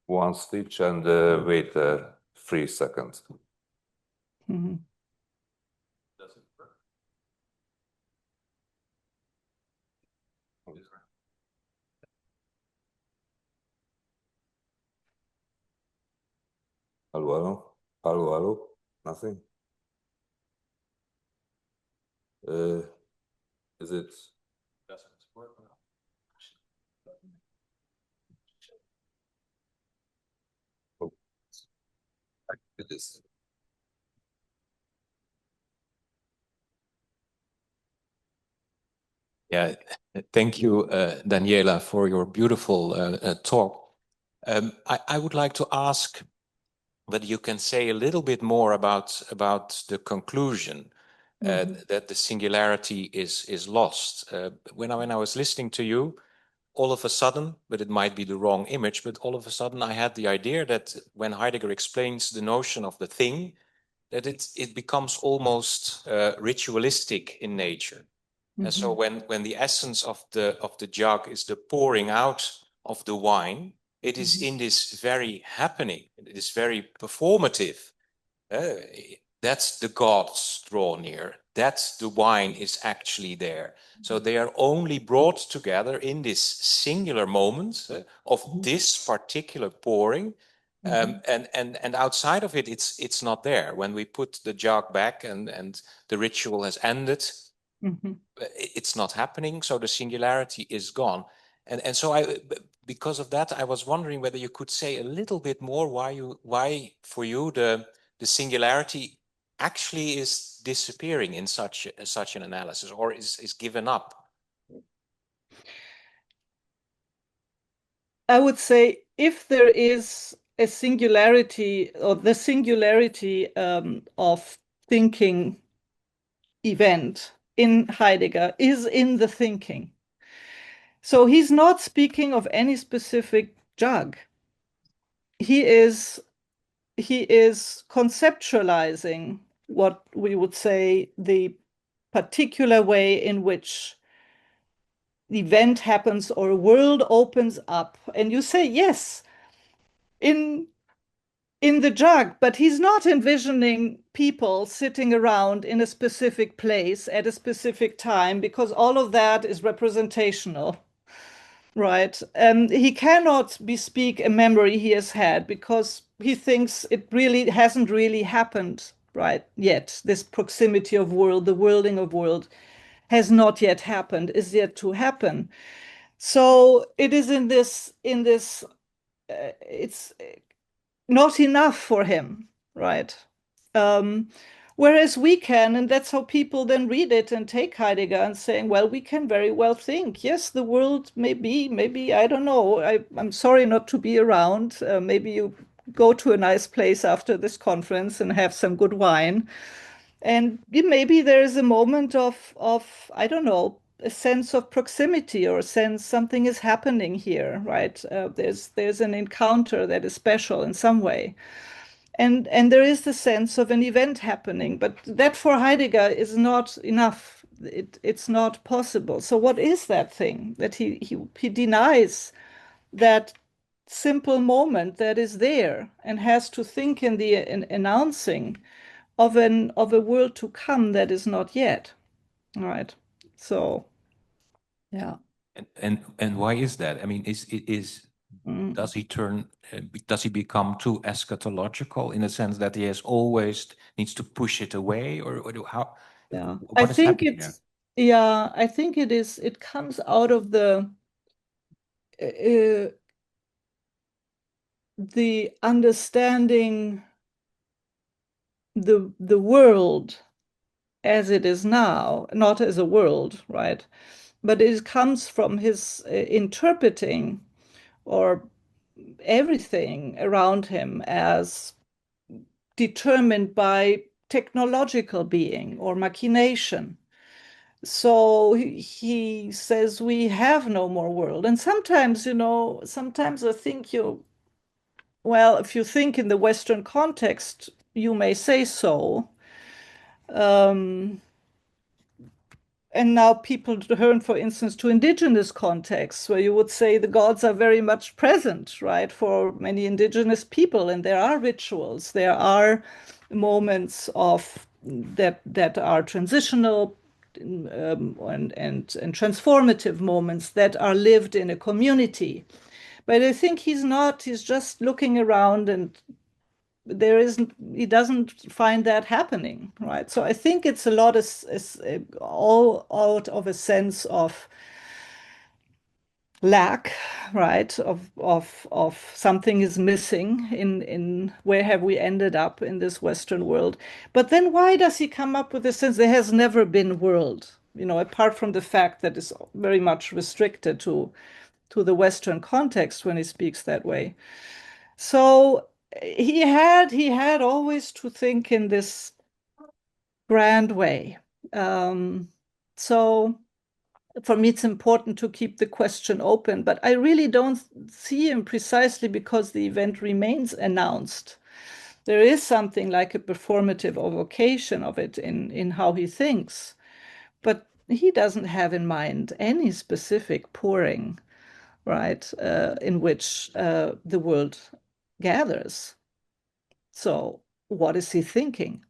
One speech and wait 3 seconds. Mhm. Hello, hello, hello, hello. Nothing. Is it? Oh, it is. Yeah, thank you, Daniela, for your beautiful talk. I would like to ask whether you can say a little bit more about the conclusion that the singularity is lost. When I was listening to you, all of a sudden, but it might be the wrong image, but all of a sudden I had the idea that when Heidegger explains the notion of the thing, that it becomes almost ritualistic in nature. And so when the essence of the jug is the pouring out of the wine, it is in this very happening, it is very performative. That's the gods draw near. That's the wine is actually there. So they are only brought together in this singular moment of this particular pouring. And outside of it, it's not there. When we put the jug back and the ritual has ended, it's not happening. So the singularity is gone. And so because of that, I was wondering whether you could say a little bit more why for you the singularity actually is disappearing in such an analysis, or is given up. I would say if there is a singularity, or the singularity of thinking event in Heidegger is in the thinking. So he's not speaking of any specific jug. He is conceptualizing what we would say the particular way in which the event happens or a world opens up. And you say, yes, in the jug, but he's not envisioning people sitting around in a specific place at a specific time, because all of that is representational, right? He cannot bespeak a memory he has had because he thinks it really hasn't really happened, right, yet. This proximity of world, the worlding of world, has not yet happened, is yet to happen. So it is in this it's not enough for him, right? Whereas we can, and that's how people then read it and take Heidegger and saying, well, we can very well think, yes, the world maybe, I don't know, I'm sorry not to be around. Maybe you go to a nice place after this conference and have some good wine. And maybe there is a moment of I don't know, a sense of proximity, or a sense something is happening here, right? There's an encounter that is special in some way. And there is the sense of an event happening, but that for Heidegger is not enough. It's not possible. So what is that thing that he denies? That simple moment that is there and has to think in the announcing of a world to come that is not yet. All right. So, yeah. And why is that? I mean, does he does he become too eschatological in the sense that he has always needs to push it away, or how? Yeah, I think it's I think it is. It comes out of the understanding the world as it is now, not as a world, right? But it comes from his interpreting or everything around him as determined by technological being or machination. So he says we have no more world. And sometimes, sometimes I think well, if you think in the Western context, you may say so. And now people turn, for instance, to indigenous contexts, where you would say the gods are very much present, right, for many indigenous people, and there are rituals, there are moments of that are transitional and transformative moments that are lived in a community. But I think he's just looking around, and he doesn't find that happening, right? So I think it's a lot all out of a sense of lack, right? Of something is missing in where have we ended up in this Western world. But then why does he come up with this sense there has never been world, apart from the fact that it's very much restricted to the Western context when he speaks that way. So he had always to think in this grand way. So for me, it's important to keep the question open, but I really don't see him precisely because the event remains announced. There is something like a performative evocation of it in how he thinks, but he doesn't have in mind any specific pouring, right, in which the world gathers. So what is he thinking?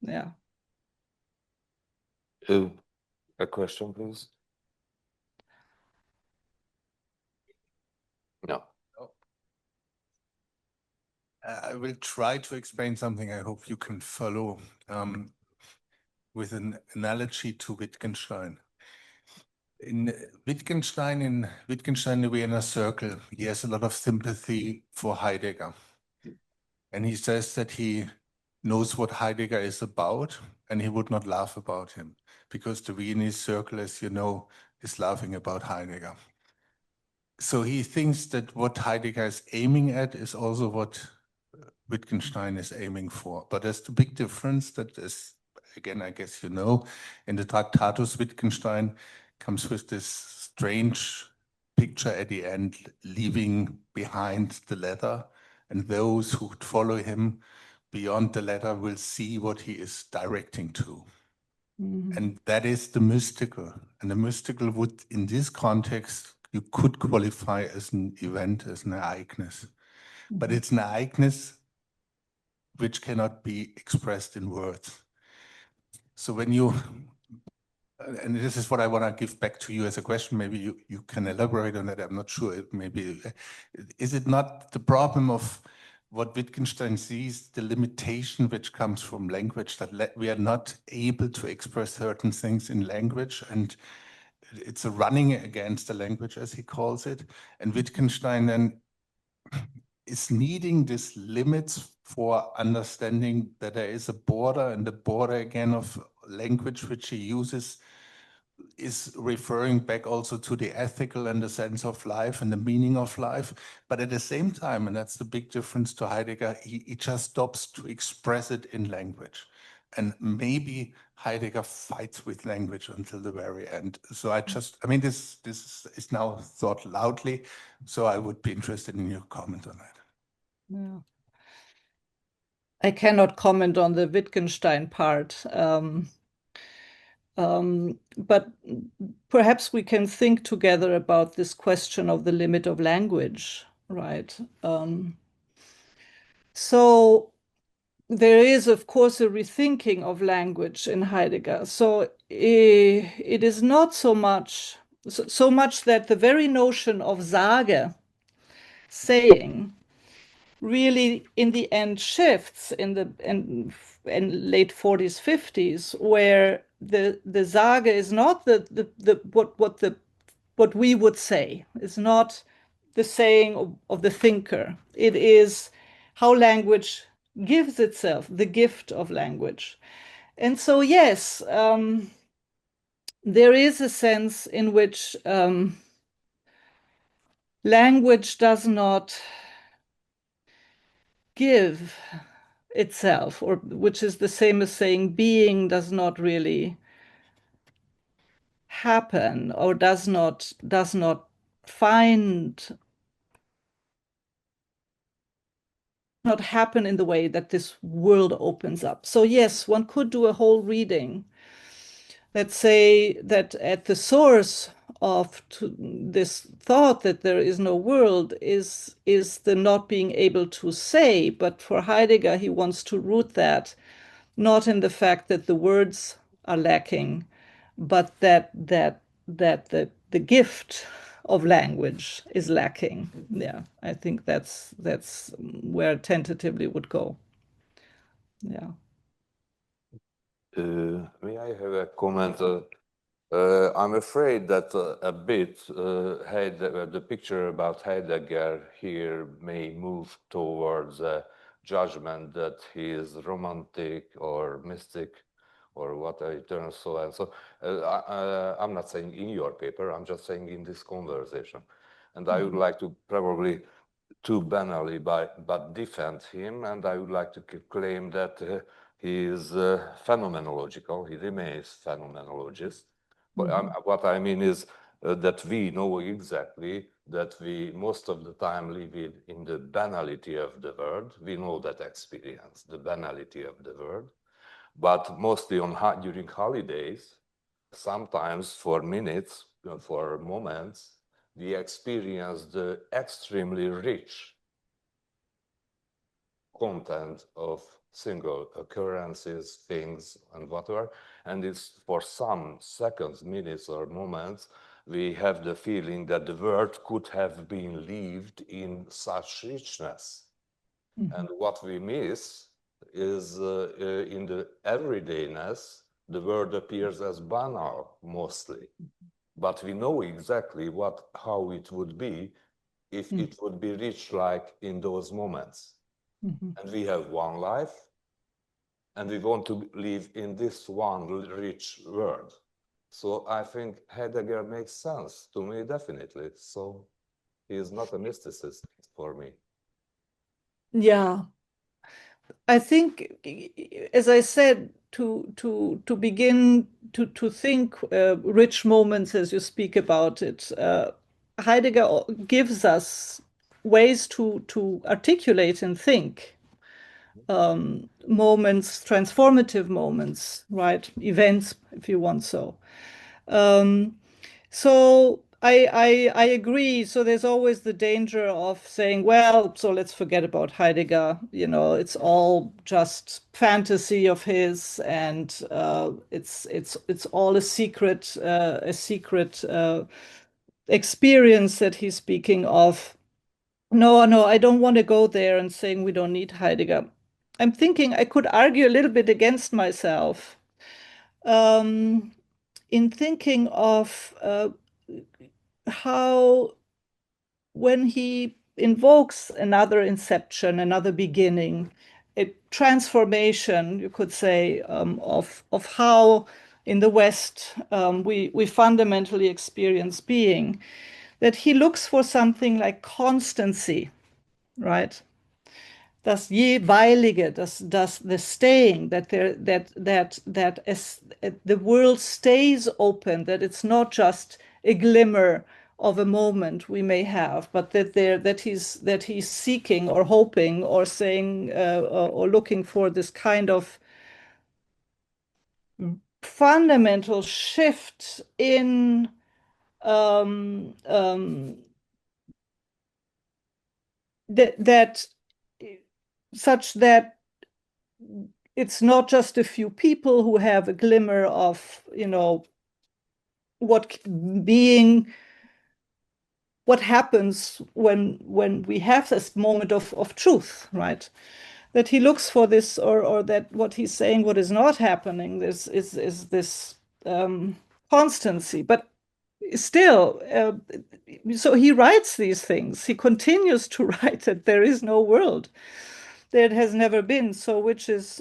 Yeah. A question, please. No. I will try to explain something I hope you can follow with an analogy to Wittgenstein. In Wittgenstein, the Vienna Circle, he has a lot of sympathy for Heidegger. And he says that he knows what Heidegger is about, and he would not laugh about him, because the Vienna Circle, as you know, is laughing about Heidegger. So he thinks that what Heidegger is aiming at is also what Wittgenstein is aiming for. But there's the big difference that is, again, I guess you know, in the Tractatus, Wittgenstein comes with this strange picture at the end, leaving behind the letter, and those who follow him beyond the letter will see what he is directing to. And that is the mystical. And the mystical would, in this context, you could qualify as an event, as an ereignis. But it's an ereignis which cannot be expressed in words. So when you, and this is what I want to give back to you as a question, maybe you can elaborate on that, I'm not sure, maybe, is it not the problem of what Wittgenstein sees, the limitation which comes from language, that we are not able to express certain things in language, and it's a running against the language, as he calls it, and Wittgenstein then is needing these limits for understanding that there is a border, and the border again of language which he uses is referring back also to the ethical and the sense of life and the meaning of life. But at the same time, and that's the big difference to Heidegger, he just stops to express it in language. And maybe Heidegger fights with language until the very end. So I mean, this is now thought loudly, so I would be interested in your comment on that. Yeah. I cannot comment on the Wittgenstein part. But perhaps we can think together about this question of the limit of language, right? So there is, of course, a rethinking of language in Heidegger. So it is not so much that the very notion of Sage, saying, really in the end shifts in late 40s, 50s, where the Sage is not what we would say. It's not the saying of the thinker. It is how language gives itself, the gift of language. And so, yes, there is a sense in which language does not give itself, or which is the same as saying being does not really happen, or does not happen in the way that this world opens up. So yes, one could do a whole reading. Let's say that at the source of this thought that there is no world is the not being able to say. But for Heidegger, he wants to root that not in the fact that the words are lacking, but that the gift of language is lacking. Yeah, I think that's where tentatively would go. Yeah. May I have a comment? I'm afraid that a bit the picture about Heidegger here may move towards a judgment that he is romantic or mystic or what I turn so and so. I'm not saying in your paper, I'm just saying in this conversation. And I would like to probably too banally but defend him, and I would like to claim that he is phenomenological, he remains phenomenologist. But what I mean is that we know exactly that we most of the time live in the banality of the world. We know that experience, the banality of the world, but mostly during holidays, sometimes for minutes, for moments, we experience the extremely rich content of single occurrences, things, and whatever. And it's for some seconds, minutes, or moments, we have the feeling that the world could have been lived in such richness. And what we miss is in the everydayness, the world appears as banal mostly. But we know exactly how it would be if it would be rich like in those moments. And we have one life, and we want to live in this one rich world. So I think Heidegger makes sense to me, definitely. So he is not a mysticist for me. Yeah. I think, as I said, to begin to think rich moments as you speak about it, Heidegger gives us ways to articulate and think moments, transformative moments, right? Events, if you want so. So I agree. So there's always the danger of saying, well, so let's forget about Heidegger. It's all just fantasy of his, and it's all a secret experience that he's speaking of. No, I don't want to go there and saying we don't need Heidegger. I'm thinking I could argue a little bit against myself in thinking of how, when he invokes another inception, another beginning, a transformation, you could say, of how in the West we fundamentally experience being, that he looks for something like constancy, right? Das Jeweilige, the staying, that the world stays open, that it's not just a glimmer of a moment we may have, but that he's seeking or hoping or saying or looking for this kind of fundamental shift in that such that it's not just a few people who have a glimmer of, what happens when we have this moment of truth, right? That he looks for this, or that what he's saying, what is not happening, is this constancy. But still, so he writes these things. He continues to write that there is no world. There has never been, so which is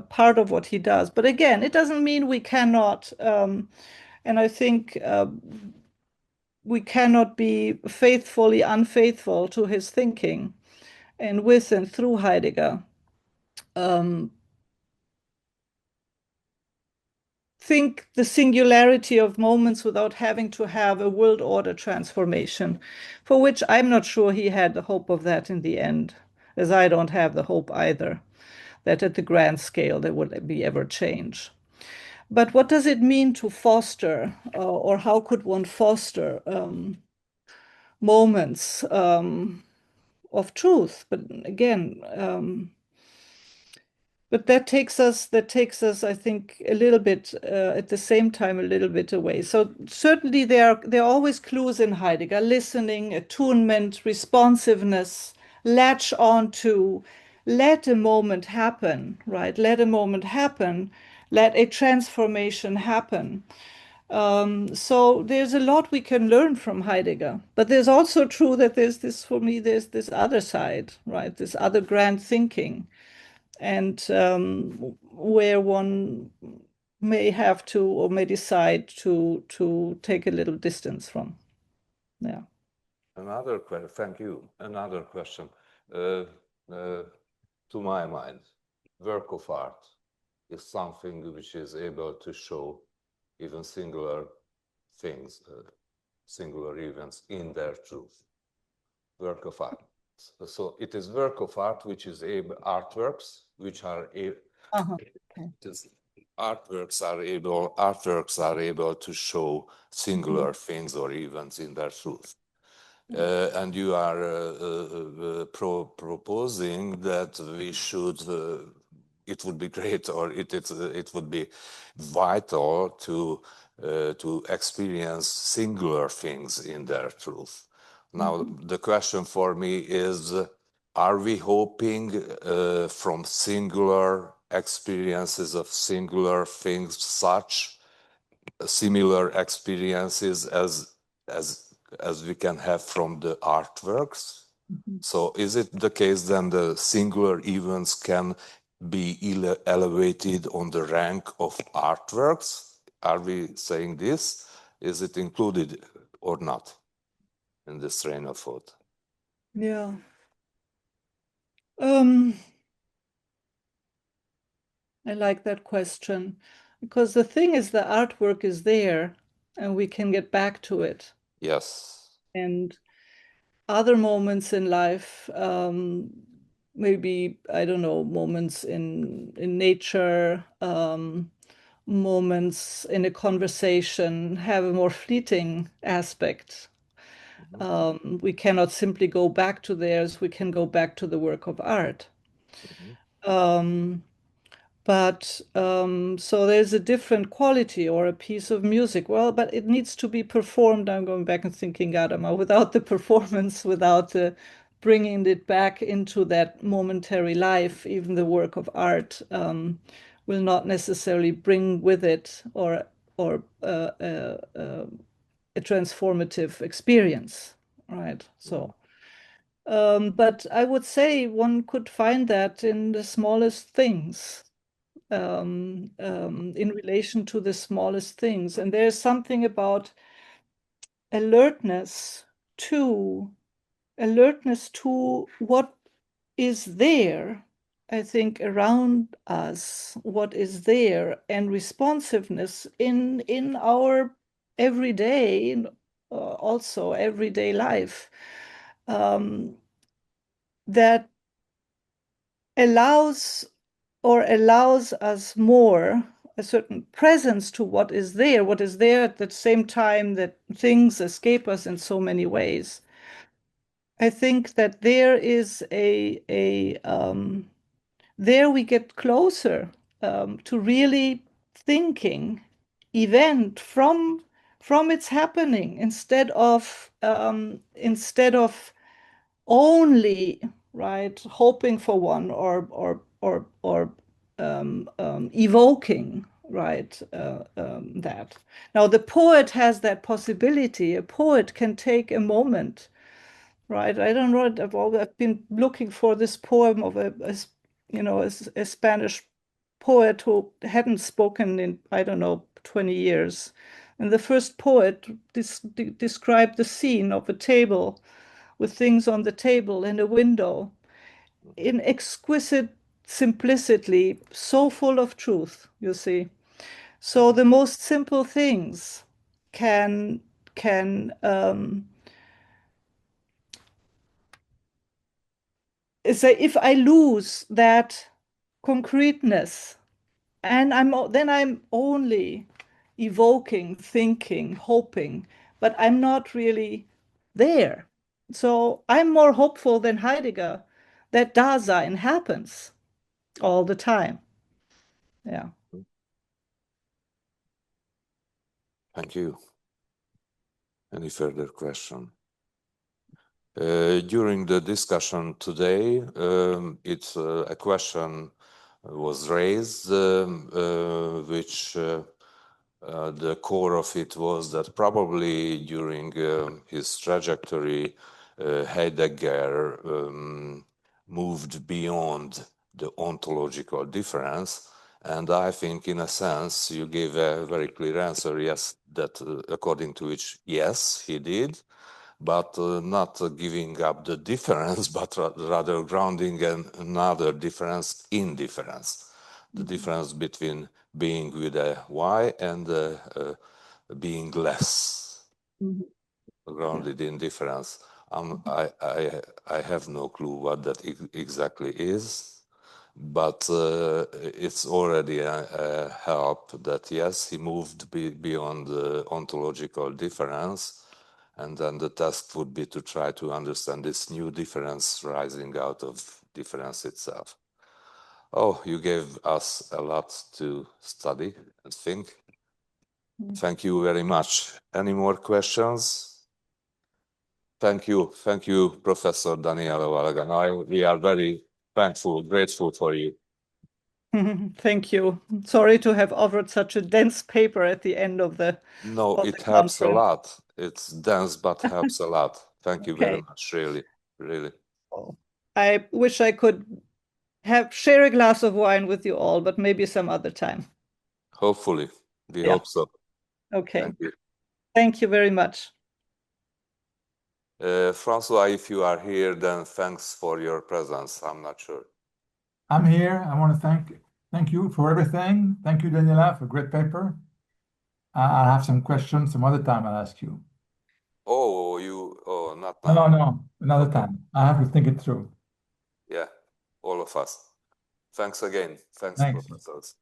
part of what he does. But again, it doesn't mean we cannot, and I think we cannot be faithfully unfaithful to his thinking, and with and through Heidegger. think the singularity of moments without having to have a world order transformation, for which I'm not sure he had the hope of that in the end, as I don't have the hope either, that at the grand scale there would be ever change. But what does it mean to foster, or how could one foster moments of truth? But again, but that takes us, I think, a little bit, at the same time, a little bit away. So certainly there are always clues in Heidegger: listening, attunement, responsiveness, latch on to, let a moment happen, right? Let a moment happen, let a transformation happen. So there's a lot we can learn from Heidegger, but there's also true that there's this, for me, there's this other side, right? This other grand thinking, and where one may have to or may decide to take a little distance from. Yeah. Another question. Thank you. Another question. To my mind, work of art is something which is able to show even singular things, singular events in their truth. Work of art. So it is work of art which is artworks which are artworks are able to show singular things or events in their truth. And you are proposing that we should. It would be great, or it would be vital to experience singular things in their truth. Now, the question for me is: are we hoping from singular experiences of singular things such similar experiences as we can have from the artworks? So is it the case then the singular events can be elevated on the rank of artworks? Are we saying this? Is it included or not in this train of thought? Yeah. I like that question, because the thing is, the artwork is there and we can get back to it. Yes. And other moments in life, maybe, I don't know, moments in nature, moments in a conversation have a more fleeting aspect. We cannot simply go back to theirs, we can go back to the work of art. But so there's a different quality, or a piece of music. Well, but it needs to be performed. I'm going back and thinking, Adama, without the performance, without the bringing it back into that momentary life, even the work of art will not necessarily bring with it or a transformative experience, right? So. But I would say one could find that in the smallest things. In relation to the smallest things. And there's something about alertness to what is there, I think, around us, what is there, and responsiveness in our everyday, also everyday life, that allows us more a certain presence to what is there at the same time that things escape us in so many ways. I think that there is there we get closer to really thinking event from its happening, instead of only, right, hoping for one or evoking, right, that. Now, the poet has that possibility. A poet can take a moment, right? I don't know. I've been looking for this poem of a Spanish poet who hadn't spoken in, I don't know, 20 years. And the first poet described the scene of a table with things on the table and a window in exquisite simplicity, so full of truth, you see. So the most simple things can say, if I lose that concreteness, and then I'm only evoking, thinking, hoping, but I'm not really there. So I'm more hopeful than Heidegger that Dasein happens all the time. Yeah. Thank you. Any further question? During the discussion today, a question was raised, which the core of it was that probably during his trajectory, Heidegger moved beyond the ontological difference. And I think, in a sense, you gave a very clear answer, yes, that according to which, yes, he did, but not giving up the difference, but rather grounding another difference in difference. The difference between being with a Y and being less, grounded in difference. I have no clue what that exactly is, but it's already a help that, yes, he moved beyond the ontological difference. And then the task would be to try to understand this new difference rising out of difference itself. Oh, you gave us a lot to study and think. Thank you very much. Any more questions? Thank you, Professor Daniela Vallega-Neu. We are very thankful, grateful for you. Thank you. Sorry to have offered such a dense paper at the end of the No, of it the helps a conference. lot. It's dense, but helps a lot. Thank you very Okay. much, really, really. I wish I could share a glass of wine with you all, but maybe some other time. Hopefully, we Yeah. hope so. Okay. Thank you. Thank you very much. Francois, if you are here, then thanks for your presence. I'm not sure. I'm here. I want to thank you for everything. Thank you, Daniela, for a great paper. I'll have some questions some other time. I'll ask you. Not now. No, another Okay. time. I have to think it through. Yeah, all of us. Thanks again. Thanks, Thanks. professors.